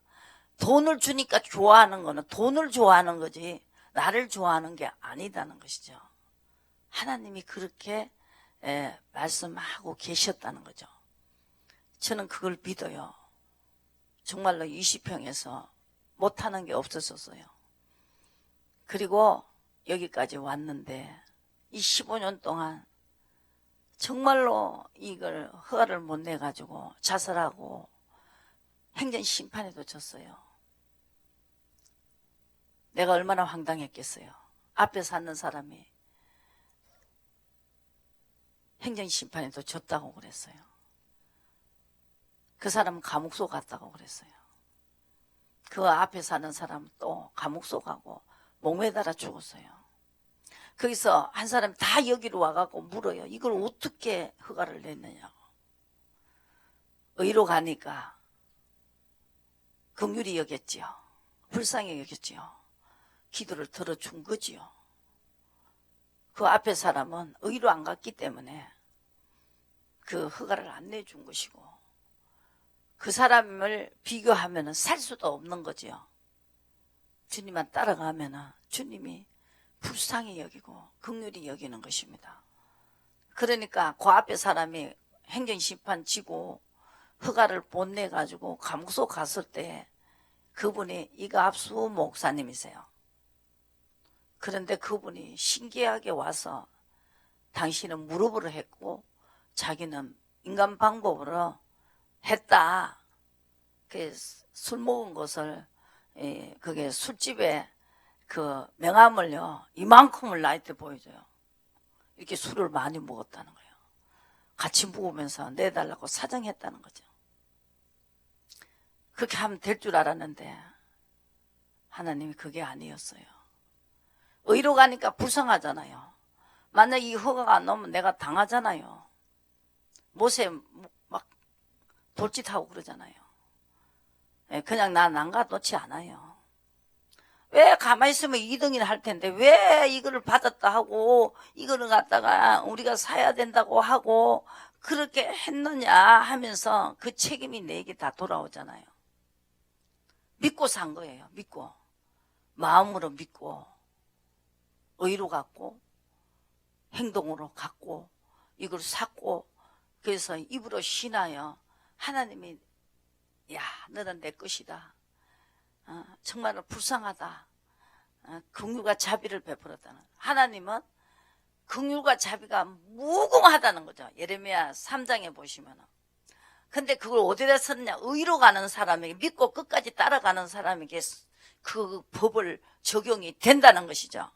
돈을 주니까 좋아하는 거는 돈을 좋아하는 거지 나를 좋아하는 게 아니다는 것이죠. 하나님이 그렇게 말씀하고 계셨다는 거죠. 저는 그걸 믿어요. 정말로 20평에서 못하는 게 없었어요. 그리고 여기까지 왔는데 이 15년 동안 정말로 이걸 허가를 못 내가지고 자살하고 행정심판에도 졌어요. 내가 얼마나 황당했겠어요. 앞에 사는 사람이 행정심판에도 졌다고 그랬어요. 그 사람은 감옥소 갔다고 그랬어요. 그 앞에 사는 사람은 또 감옥소 가고 목매달아 죽었어요. 거기서 한 사람이 다 여기로 와갖고 물어요. 이걸 어떻게 허가를 냈느냐고. 의로 가니까 긍휼히 여겼지요. 불쌍히 여겼지요. 기도를 들어준 거지요. 그 앞에 사람은 의로 안 갔기 때문에 그 허가를 안 내준 것이고, 그 사람을 비교하면 살 수도 없는 거지요. 주님만 따라가면 주님이 불쌍히 여기고 긍휼히 여기는 것입니다. 그러니까 그 앞에 사람이 행정심판 지고 허가를 못 내가지고 감옥소 갔을 때 그분이 이갑수 목사님이세요. 그런데 그분이 신기하게 와서 당신은 무릎으로 했고 자기는 인간 방법으로 했다. 술 먹은 것을 그게 술집에 그 명함을요 이만큼을 나한테 보여줘요. 이렇게 술을 많이 먹었다는 거예요. 같이 먹으면서 내달라고 사정했다는 거죠. 그렇게 하면 될 줄 알았는데 하나님이 그게 아니었어요. 의로 가니까 불쌍하잖아요. 만약 이 허가가 안 나오면 내가 당하잖아요. 못에 막 돌짓하고 그러잖아요. 그냥 나 난가 놓지 않아요. 왜 가만히 있으면 2등이나 할 텐데 왜 이거를 받았다 하고 이거를 갖다가 우리가 사야 된다고 하고 그렇게 했느냐 하면서 그 책임이 내게 다 돌아오잖아요. 믿고 산 거예요. 믿고 마음으로 믿고 의로 갖고 행동으로 갖고 이걸 샀고, 그래서 입으로 신하여 하나님이 야 너는 내 것이다. 정말로 불쌍하다. 긍휼과 자비를 베풀었다는. 하나님은 긍휼과 자비가 무궁하다는 거죠. 예레미야 3장에 보시면. 근데 그걸 어디다 썼냐? 의로 가는 사람에게, 믿고 끝까지 따라가는 사람에게 그 법을 적용이 된다는 것이죠.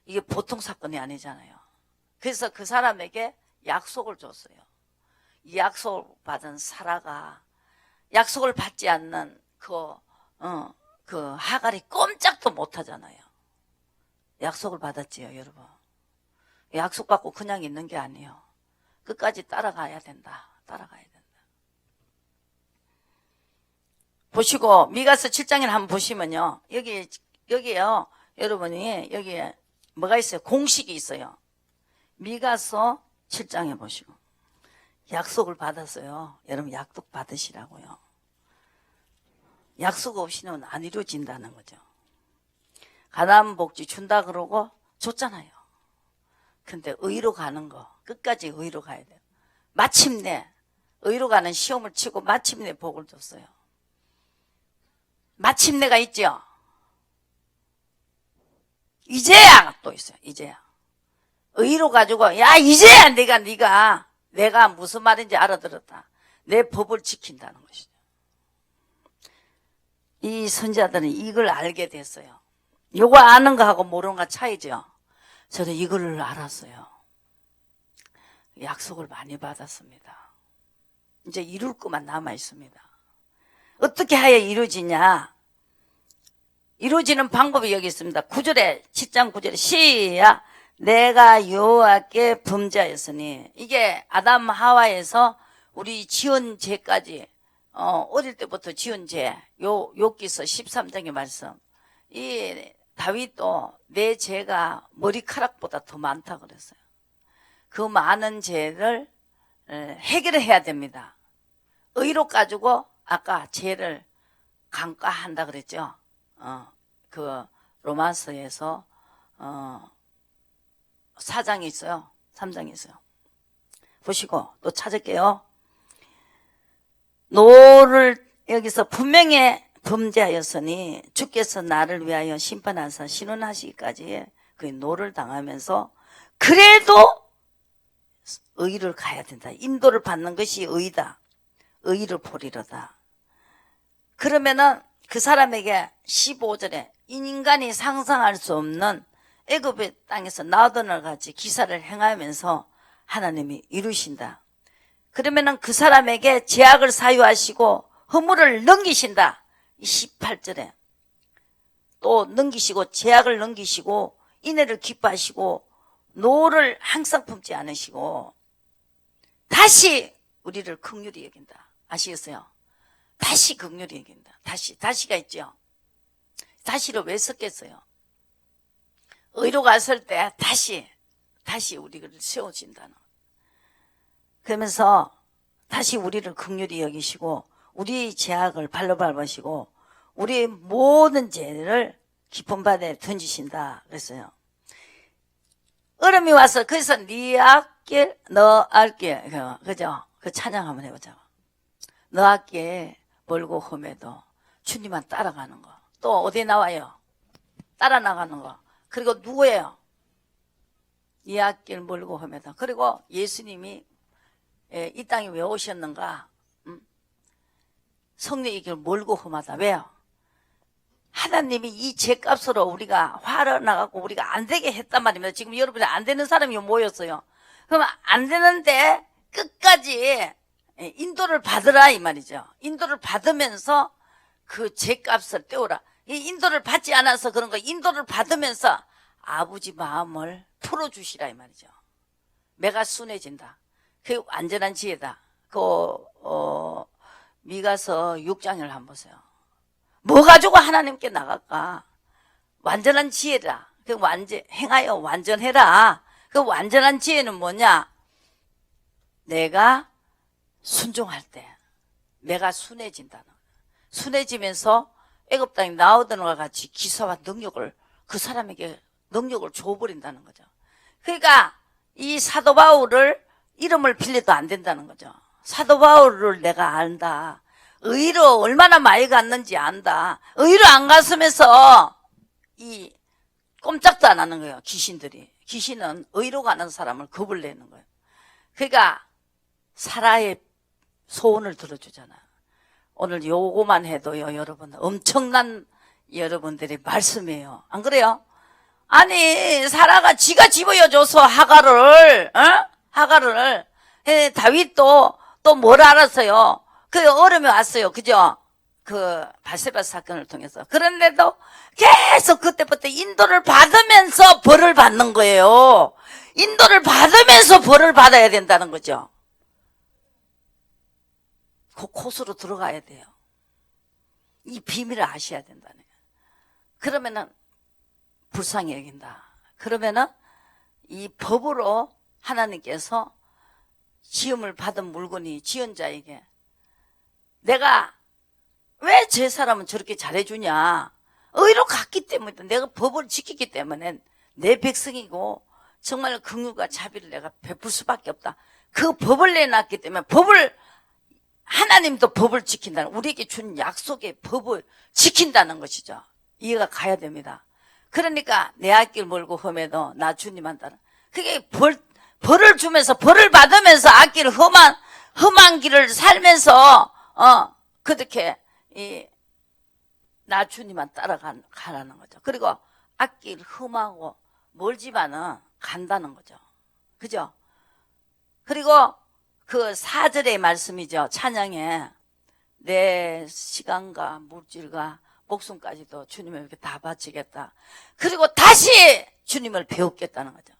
이게 보통 사건이 아니잖아요. 그래서 그 사람에게 약속을 줬어요. 이 약속을 받은 사라가 약속을 받지 않는 그 하갈이 꼼짝도 못 하잖아요. 약속을 받았지요, 여러분. 약속 받고 그냥 있는 게 아니에요. 끝까지 따라가야 된다. 따라가야 된다. 보시고 미가서 7장에 한번 보시면요. 여기요. 여러분이 여기에 뭐가 있어요? 공식이 있어요. 미가서 7장에 보시고 약속을 받았어요. 여러분 약속 받으시라고요. 약속 없이는 안 이루어진다는 거죠. 가나안 복지 준다 그러고 줬잖아요. 근데 의로 가는 거 끝까지 의로 가야 돼요. 마침내 의로 가는 시험을 치고 마침내 복을 줬어요. 마침내가 있죠. 이제야 또 있어요. 이제야 의로 가지고 야 이제야 내가 무슨 말인지 알아들었다. 내 법을 지킨다는 것이죠. 이 선지자들은 이걸 알게 됐어요. 요거 아는 거하고 모르는 거 차이죠. 저는 이걸 알았어요. 약속을 많이 받았습니다. 이제 이룰 것만 남아 있습니다. 어떻게 하여 이루어지냐? 이루어지는 방법이 여기 있습니다. 9절에 7장 9절에 시작. 내가 여호와께 범죄하였으니, 이게 아담 하와에서 우리 지은 죄까지 어릴 때부터 지은 죄, 욥기서 13장의 말씀. 이 다윗도 내 죄가 머리카락보다 더 많다 그랬어요. 그 많은 죄를 해결해야 됩니다. 의로 가지고 아까 죄를 강가한다 그랬죠. 그 로마서에서 4장이 있어요. 3장이 있어요. 보시고 또 찾을게요. 노를 여기서 분명히 범죄하였으니 주께서 나를 위하여 심판하사 신원하시기까지 그 노를 당하면서 그래도 의를 가야 된다. 인도를 받는 것이 의다. 의를 보리로다. 그러면은 그 사람에게 15절에 인간이 상상할 수 없는 애굽의 땅에서 나오던 같이 기사를 행하면서 하나님이 이루신다. 그러면은 그 사람에게 죄악을 사유하시고 허물을 넘기신다. 18절에 또 넘기시고 죄악을 넘기시고 인애를 기뻐하시고 노를 항상 품지 않으시고 다시 우리를 긍휼히 여긴다. 아시겠어요? 다시 긍휼히 여긴다. 다시가 있죠. 다시를 왜 썼겠어요? 의로 갔을 때 다시 우리를 세워진다는. 그러면서 다시 우리를 긍휼히 여기시고 우리의 죄악을 발로 밟으시고 우리의 모든 죄를 깊은 바다에 던지신다 그랬어요. 얼음이 와서 거기서 네 앞길 너 앞길 그죠? 그 찬양 한번 해보자. 너 앞길 멀고 험해도 주님만 따라가는 거. 또 어디 나와요? 따라 나가는 거. 그리고 누구예요? 네 앞길 멀고 험해도. 그리고 예수님이 이 땅에 왜 오셨는가? 성령의 길 멀고 험하다. 왜요? 하나님이 이 죄값으로 우리가 화를 나가고 우리가 안 되게 했단 말입니다. 지금 여러분이 안 되는 사람이 모였어요. 그럼 안 되는데 끝까지 인도를 받으라 이 말이죠. 인도를 받으면서 그 죄값을 떼오라. 이 인도를 받지 않아서 그런 거 인도를 받으면서 아버지 마음을 풀어주시라 이 말이죠. 내가 순해진다. 그게 완전한 지혜다. 미가서 6장을 한번 보세요. 뭐 가지고 하나님께 나갈까? 완전한 지혜다. 그 행하여 완전해라. 그 완전한 지혜는 뭐냐? 내가 순종할 때 내가 순해진다는 거야. 순해지면서 애굽 땅에 나오던 것과 같이 기사와 능력을 그 사람에게 능력을 줘버린다는 거죠. 그러니까 이 사도 바울을 이름을 빌려도 안 된다는 거죠. 사도 바울을 내가 안다. 의로 얼마나 많이 갔는지 안다. 의로 안 갔으면서 이 꼼짝도 안 하는 거예요. 귀신은 의로 가는 사람을 겁을 내는 거예요. 그러니까 사라의 소원을 들어주잖아. 오늘 요거만 해도요, 여러분 엄청난 여러분들의 말씀이에요. 안 그래요? 아니 사라가 지가 집어여줘서 하가를 다윗도 또 뭘 알았어요? 그 얼음이 왔어요. 그죠? 그 바세바 사건을 통해서. 그런데도 계속 그때부터 인도를 받으면서 벌을 받는 거예요. 인도를 받으면서 벌을 받아야 된다는 거죠. 그 코스로 들어가야 돼요. 이 비밀을 아셔야 된다는 거예요. 그러면은 불쌍히 여긴다. 그러면은 이 법으로 하나님께서 지음을 받은 물건이 지은 자에게 내가 왜 제 사람은 저렇게 잘해주냐? 의로 갔기 때문에 내가 법을 지키기 때문에 내 백성이고 정말 긍휼과 자비를 내가 베풀 수밖에 없다. 그 법을 내놨기 때문에 하나님도 법을 지킨다는 우리에게 준 약속의 법을 지킨다는 것이죠. 이해가 가야 됩니다. 그러니까 내 앞길 멀고 험해도 나 주님만 따라. 그게 벌을 주면서 벌을 받으면서 앞길 험한 길을 살면서 그렇게 나 주님만 따라가라는 거죠. 그리고 앞길 험하고 멀지만은 간다는 거죠. 그죠? 그리고 그 4절의 말씀이죠. 찬양에 내 시간과 물질과 목숨까지도 주님에게 다 바치겠다. 그리고 다시 주님을 배우겠다는 거죠.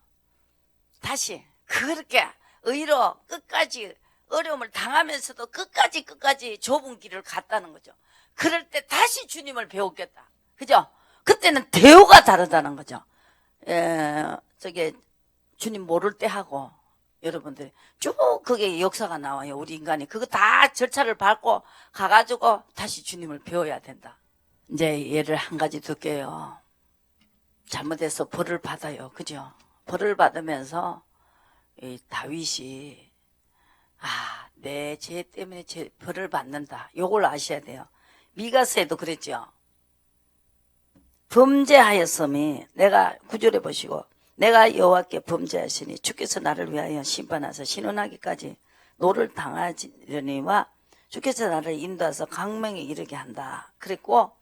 다시 그렇게 의로 끝까지 어려움을 당하면서도 끝까지 좁은 길을 갔다는 거죠. 그럴 때 다시 주님을 배우겠다. 그죠? 그때는 대우가 다르다는 거죠. 주님 모를 때 하고 여러분들 쭉 그게 역사가 나와요. 우리 인간이 그거 다 절차를 밟고 가가지고 다시 주님을 배워야 된다. 이제 예를 한 가지 들게요. 잘못해서 벌을 받아요. 그죠? 벌을 받으면서 이 다윗이 내 죄 때문에 벌을 받는다. 요걸 아셔야 돼요. 미가서에도 그랬죠. 범죄하였음이, 내가 구절에 보시고, 내가 여호와께 범죄하시니 주께서 나를 위하여 심판하사 신원하기까지 노를 당하려니와 주께서 나를 인도하사 강명에 이르게 한다. 그랬고,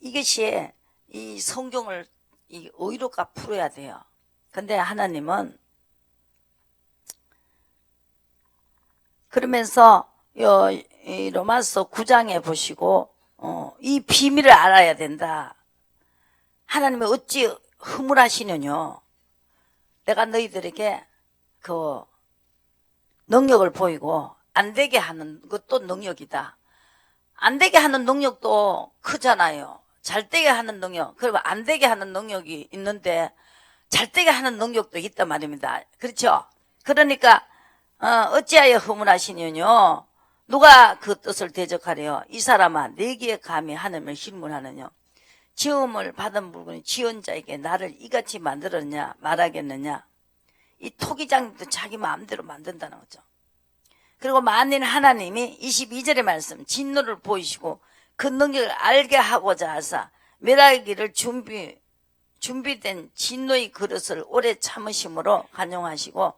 이것이 이 성경을 의롭게 풀어야 돼요. 근데 하나님은 그러면서 이 로마서 9장에 보시고 이 비밀을 알아야 된다. 하나님이 어찌 허물하시느냐. 내가 너희들에게 그 능력을 보이고 안 되게 하는 것도 능력이다. 안 되게 하는 능력도 크잖아요. 잘 되게 하는 능력, 그리고 안 되게 하는 능력이 있는데 잘 되게 하는 능력도 있단 말입니다. 그렇죠? 그러니까 어찌하여 허물하시느냐. 누가 그 뜻을 대적하래요. 이 사람아, 내게 감히 하나님을 실문하느냐. 지음을 받은 물건이 지은 자에게 나를 이같이 만들었냐 말하겠느냐. 이 토기장도 자기 마음대로 만든다는 거죠. 그리고 만일 하나님이 22절의 말씀, 진노를 보이시고 그 능력을 알게 하고자 하사 멸하기를 준비된 진노의 그릇을 오래 참으심으로 간용하시고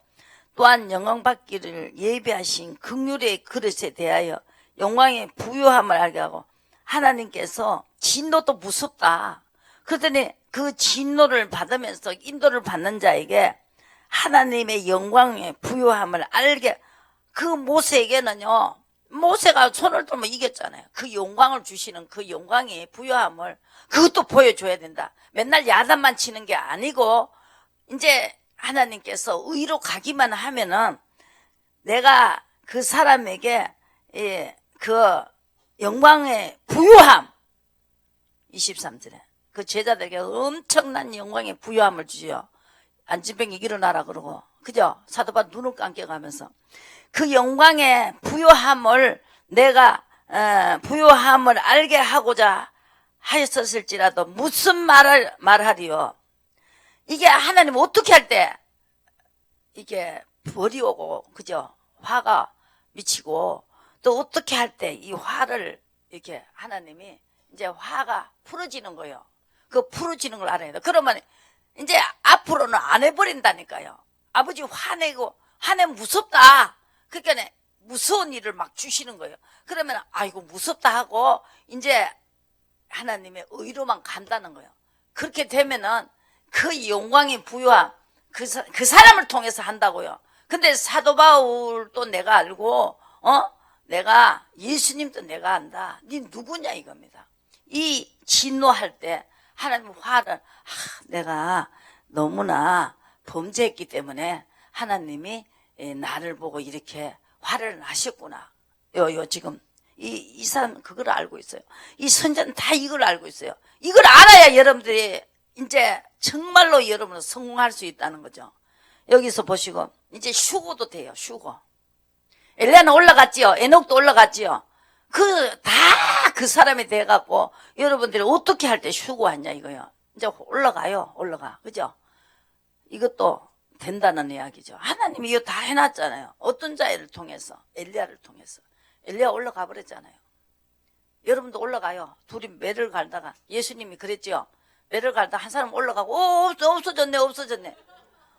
또한 영광받기를 예비하신 긍휼의 그릇에 대하여 영광의 부요함을 알게 하고, 하나님께서 진노도 무섭다. 그러더니 그 진노를 받으면서 인도를 받는 자에게 하나님의 영광의 부요함을 알게, 그 모세에게는요, 모세가 손을 들면 이겼잖아요. 그 영광을 주시는 그 영광의 부요함을 그것도 보여줘야 된다. 맨날 야단만 치는 게 아니고 이제 하나님께서 의로 가기만 하면은 내가 그 사람에게 그 영광의 부요함, 23절에 그 제자들에게 엄청난 영광의 부요함을 주죠. 안진병이 일어나라 그러고, 그죠? 사도바울 눈을 감겨가면서 그 영광의 부요함을 내가 부요함을 알게 하고자 하였었을지라도 무슨 말하리요. 이게 하나님 어떻게 할 때 이게 벌이 오고, 그죠? 화가 미치고, 또 어떻게 할 때 이 화를 이렇게 하나님이 이제 화가 풀어지는 거예요. 그 풀어지는 걸 알아야 돼. 그러면 이제 앞으로는 안 해버린다니까요. 아버지 화내고, 화내면 무섭다. 그러니까 무서운 일을 막 주시는 거예요. 그러면 아이고 무섭다 하고 이제 하나님의 의로만 간다는 거예요. 그렇게 되면은 그 영광이 부여함, 그 사람을 통해서 한다고요. 근데 사도 바울도 내가 알고, 내가 예수님도 내가 안다. 네 누구냐 이겁니다. 이 진노할 때 하나님 화를, 내가 너무나 범죄했기 때문에 하나님이 나를 보고 이렇게 화를 나셨구나. 지금 이 사람 그걸 알고 있어요. 이 선자는 다 이걸 알고 있어요. 이걸 알아야 여러분들이 이제 정말로 여러분은 성공할 수 있다는 거죠. 여기서 보시고 이제 휴고도 돼요. 휴고. 엘리야는 올라갔지요. 에녹도 올라갔지요. 그 사람이 돼갖고 여러분들이 어떻게 할 때 휴고하냐 이거요. 이제 올라가요. 올라가. 그죠? 이것도 된다는 이야기죠. 하나님이 이거 다 해놨잖아요. 어떤 자를 통해서? 엘리야를 통해서. 엘리야 올라가 버렸잖아요. 여러분도 올라가요. 둘이 매를 갈다가 예수님이 그랬죠. 매를 갈다 한 사람 올라가고 없어졌네.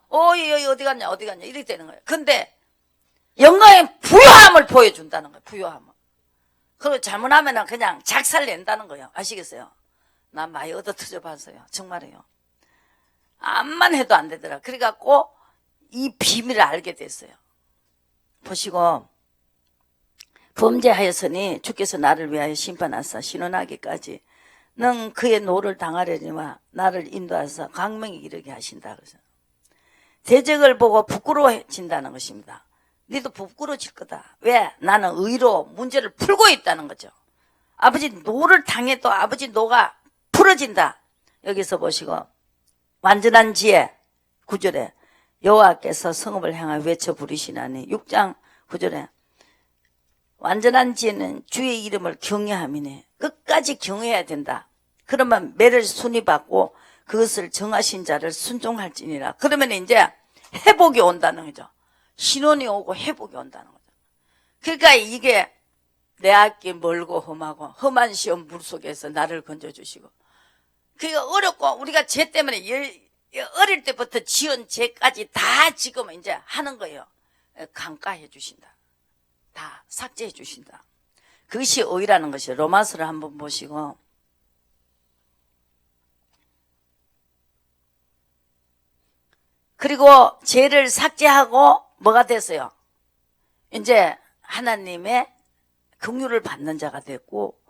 어디 갔냐 이렇게 되는 거예요. 근데 영광의 부요함을 보여준다는 거예요. 부요함을. 그리고 잘못하면 그냥 작살낸다는 거예요. 아시겠어요? 나 많이 얻어터져 봤어요. 정말이에요. 암만 해도 안 되더라. 그래갖고 이 비밀을 알게 됐어요. 보시고, 범죄하였으니 주께서 나를 위하여 심판하사 신원하기까지 능 그의 노를 당하려니와 나를 인도하사 광명에 이르게 하신다. 그래서 대적을 보고 부끄러워진다는 것입니다. 너도 부끄러워질 거다. 왜? 나는 의로 문제를 풀고 있다는 거죠. 아버지 노를 당해도 아버지 노가 풀어진다. 여기서 보시고, 완전한 지혜 9절에 여호와께서 성읍을 향하여 외쳐 부르시나니, 6장 9절에 완전한 지혜는 주의 이름을 경외함이네. 끝까지 경외해야 된다. 그러면 매를 순위받고 그것을 정하신 자를 순종할지니라. 그러면 이제 회복이 온다는 거죠. 신원이 오고 회복이 온다는 거죠. 그러니까 이게 내 앞길 멀고 험한 시험 물속에서 나를 건져주시고, 그게 어렵고 우리가 죄 때문에 어릴 때부터 지은 죄까지 다 지금 이제 하는 거예요. 강가해 주신다. 다 삭제해 주신다. 그것이 의라는 것이에요. 로마서를 한번 보시고, 그리고 죄를 삭제하고 뭐가 됐어요? 이제 하나님의 긍휼을 받는 자가 됐고,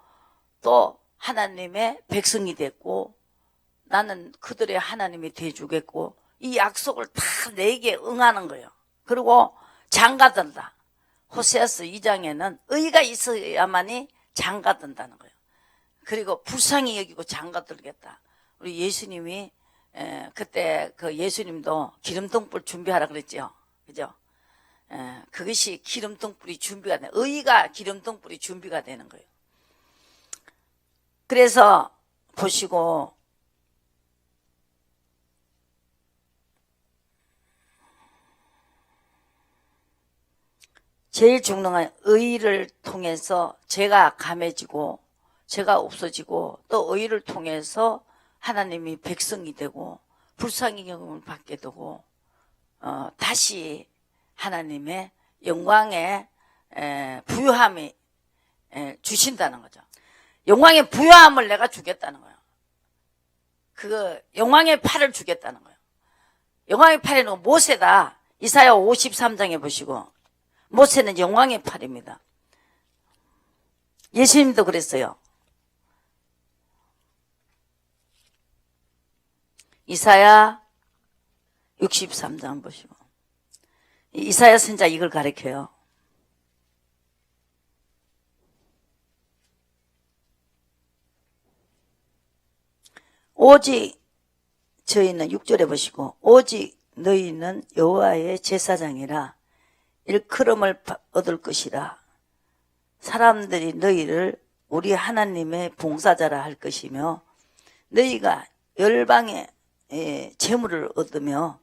또 하나님의 백성이 됐고, 나는 그들의 하나님이 돼주겠고, 이 약속을 다 내게 응하는 거예요. 그리고 장가든다. 호세아서 2장에는 의가 있어야만이 장가든다는 거예요. 그리고 불쌍히 여기고 장가들겠다. 우리 예수님이 그때 그 예수님도 기름등불 준비하라 그랬죠. 그죠? 그것이 기름등불이 준비가 돼. 의가 기름등불이 준비가 되는 거예요. 그래서 보시고, 제일 중요한 의를 통해서 죄가 감해지고 죄가 없어지고, 또 의를 통해서 하나님이 백성이 되고 불쌍히 여김을 받게 되고, 다시 하나님의 영광의 부요함이 주신다는 거죠. 영광의 부요함을 내가 주겠다는 거예요. 그 영광의 팔을 주겠다는 거예요. 영광의 팔에는 모세다. 이사야 53장에 보시고, 모세는 영광의 팔입니다. 예수님도 그랬어요. 이사야 63장 보시고, 이사야 선지자 이걸 가르쳐요. 오직 저희는 6절에 보시고, 오직 너희는 여호와의 제사장이라 일컬음을 얻을 것이라. 사람들이 너희를 우리 하나님의 봉사자라 할 것이며, 너희가 열방의 재물을 얻으며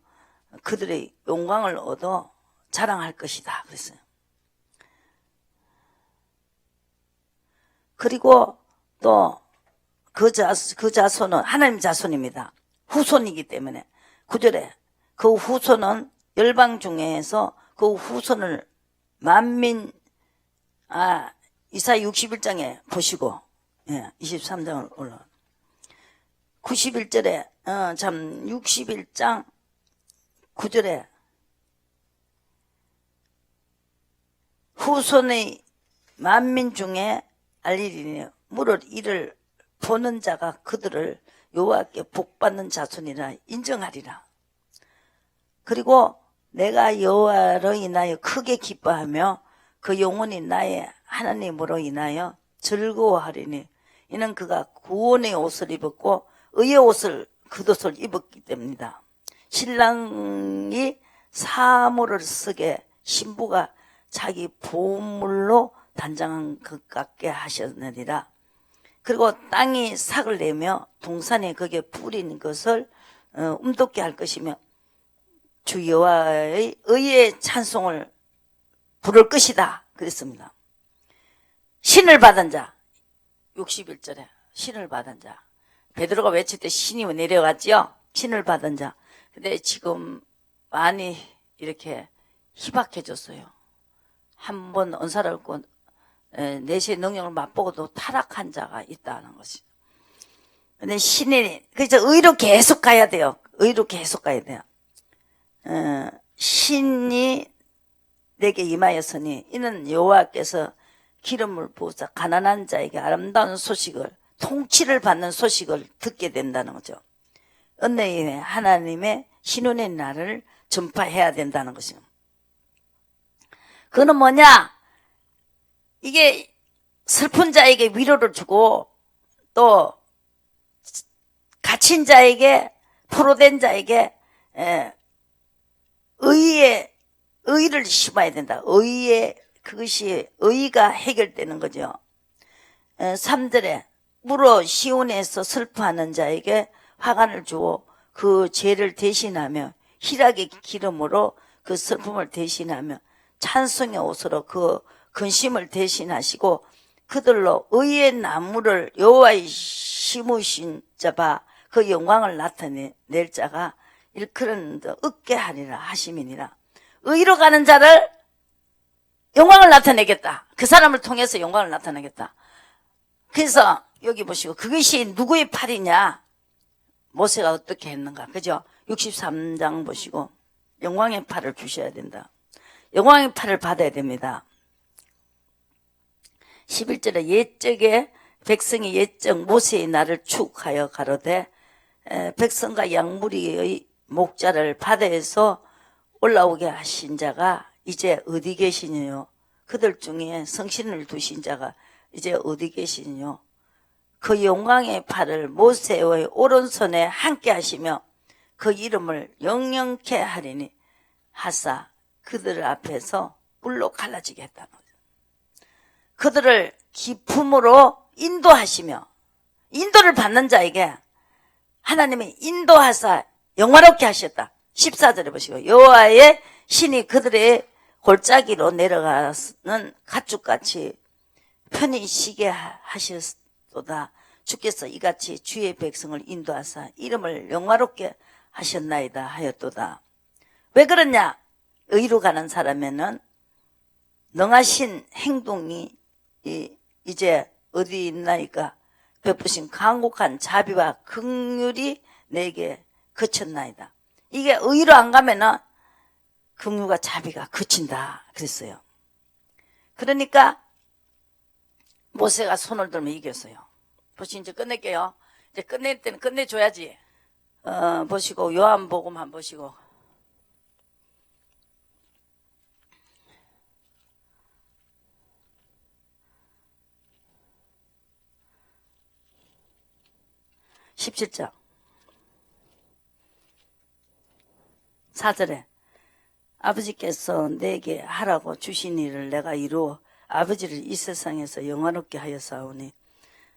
그들의 영광을 얻어 자랑할 것이다 그랬어요. 그리고 또 그 자손은 하나님 자손입니다. 후손이기 때문에 9절에 그 후손은 열방 중에서 그 후손을 만민, 이사야 61장에 보시고, 23장을 올라 91절에 61장 9절에 후손의 만민 중에 알리리니 물을 이를 보는 자가 그들을 여호와께 복받는 자손이라 인정하리라. 그리고 내가 여호와로 인하여 크게 기뻐하며 그 영혼이 나의 하나님으로 인하여 즐거워하리니, 이는 그가 구원의 옷을 입었고 의의 옷을 겉옷을 입었기 때문이다. 신랑이 사모를 쓰게 신부가 자기 보물로 단장한 것 같게 하셨느니라. 그리고 땅이 삭을 내며 동산에 거기에 뿌린 것을 움돋게 할 것이며 주 여호와의 의의 찬송을 부를 것이다 그랬습니다. 신을 받은 자, 61절에 신을 받은 자, 베드로가 외칠 때 신이 내려갔지요. 신을 받은 자. 근데 지금 많이 이렇게 희박해졌어요. 한번 은사를 얻고 내시의 능력을 맛보고도 타락한 자가 있다는 것이. 근데 신이, 그래서 의로 계속 가야 돼요. 의로 계속 가야 돼요. 신이 내게 임하였으니 이는 여호와께서 기름을 부으사 가난한 자에게 아름다운 소식을, 통치를 받는 소식을 듣게 된다는 거죠. 은혜의 하나님의 신혼의 날을 전파해야 된다는 것이죠. 그거는 뭐냐? 이게 슬픈 자에게 위로를 주고, 또 갇힌 자에게, 포로된 자에게 의를 심어야 된다. 그것이 의가 해결되는 거죠. 3절에 물어 시온에서 슬퍼하는 자에게 화관을 주어 그 죄를 대신하며 희락의 기름으로 그 슬픔을 대신하며 찬송의 옷으로 그 근심을 대신하시고 그들로 의의 나무를 여호와의 심으신 자바 그 영광을 나타낼 자가 일컬은 얻게 하리라 하심이니라. 의로 가는 자를 영광을 나타내겠다. 그 사람을 통해서 영광을 나타내겠다. 그래서 여기 보시고 그것이 누구의 팔이냐? 모세가 어떻게 했는가? 그죠? 63장 보시고 영광의 팔을 주셔야 된다. 영광의 팔을 받아야 됩니다. 11절에 옛적에 백성이 옛적 모세의 날을 축하여 가로되 백성과 양무리의 목자를 바다에서 올라오게 하신 자가 이제 어디 계시니요? 그들 중에 성신을 두신 자가 이제 어디 계시니요? 그 영광의 팔을 모세의 오른손에 함께 하시며 그 이름을 영영케 하리니 하사 그들 앞에서 불로 갈라지게 했다는 거죠. 그들을 기품으로 인도하시며 인도를 받는 자에게 하나님이 인도하사 영화롭게 하셨다. 14절에 보시고 여호와의 신이 그들의 골짜기로 내려가는 가축같이 편히 쉬게 하셨도다. 주께서 이같이 주의 백성을 인도하사 이름을 영화롭게 하셨나이다 하였도다. 왜 그러냐? 의로 가는 사람에는 능하신 행동이 이제 어디 있나이까? 베푸신 강곡한 자비와 긍휼이 내게 그쳤나이다. 이게 의로 안 가면은 긍휼과 자비가 그친다 그랬어요. 그러니까 모세가 손을 들면 이겼어요. 보시 이제 끝낼게요. 이제 끝낼 때는 끝내줘야지. 보시고 요한복음 한번 보시고. (17장) 4절에 아버지께서 내게 하라고 주신 일을 내가 이루어 아버지를 이 세상에서 영화롭게 하였사오니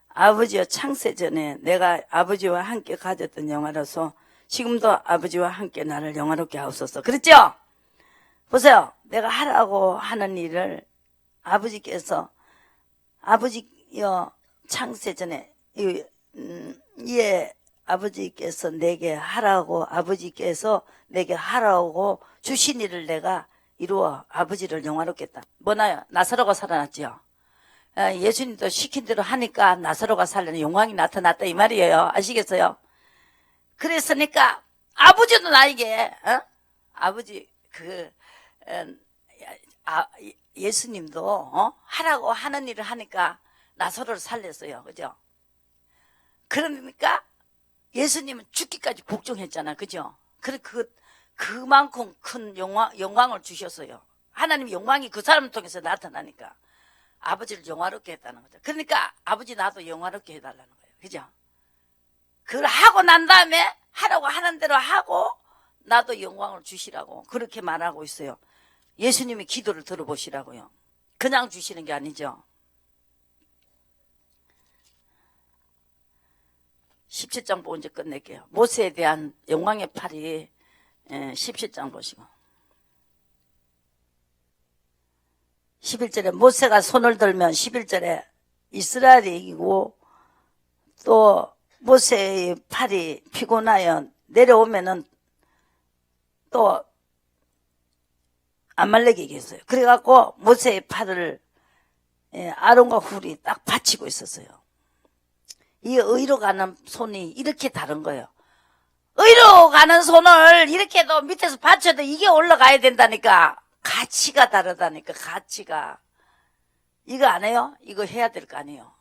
아버지여 창세 전에 내가 아버지와 함께 가졌던 영화로서 지금도 아버지와 함께 나를 영화롭게 하옵소서. 그랬죠? 보세요. 내가 하라고 하는 일을 아버지께서 아버지여 창세 전에 아버지께서 내게 하라고 아버지께서 내게 하라고 주신 일을 내가 이루어 아버지를 영화롭게 했다. 뭐나요? 나사로가 살아났지요. 예수님도 시킨 대로 하니까 나사로가 살려는 영광이 나타났다 이 말이에요. 아시겠어요? 그랬으니까 아버지도 나에게 아버지 예수님도 하라고 하는 일을 하니까 나사로를 살렸어요. 그죠? 그러니까 예수님은 죽기까지 복종했잖아. 그죠? 그만큼 큰 영광을 주셨어요. 하나님의 영광이 그 사람을 통해서 나타나니까 아버지를 영화롭게 했다는 거죠. 그러니까 아버지 나도 영화롭게 해달라는 거예요. 그죠? 그걸 하고 난 다음에 하라고 하는 대로 하고 나도 영광을 주시라고 그렇게 말하고 있어요. 예수님이 기도를 들어보시라고요. 그냥 주시는 게 아니죠. 17장 보고 이제 끝낼게요. 모세에 대한 영광의 팔이 17장 보시고 11절에 모세가 손을 들면 11절에 이스라엘이 이기고 또 모세의 팔이 피곤하여 내려오면은 또 아말렉이 이겼어요. 그래갖고 모세의 팔을 아론과 훌이 딱 받치고 있었어요. 이 의로 가는 손이 이렇게 다른 거예요. 의로 가는 손을 이렇게도 밑에서 받쳐도 이게 올라가야 된다니까. 가치가 다르다니까. 가치가. 이거 안 해요? 이거 해야 될 거 아니에요.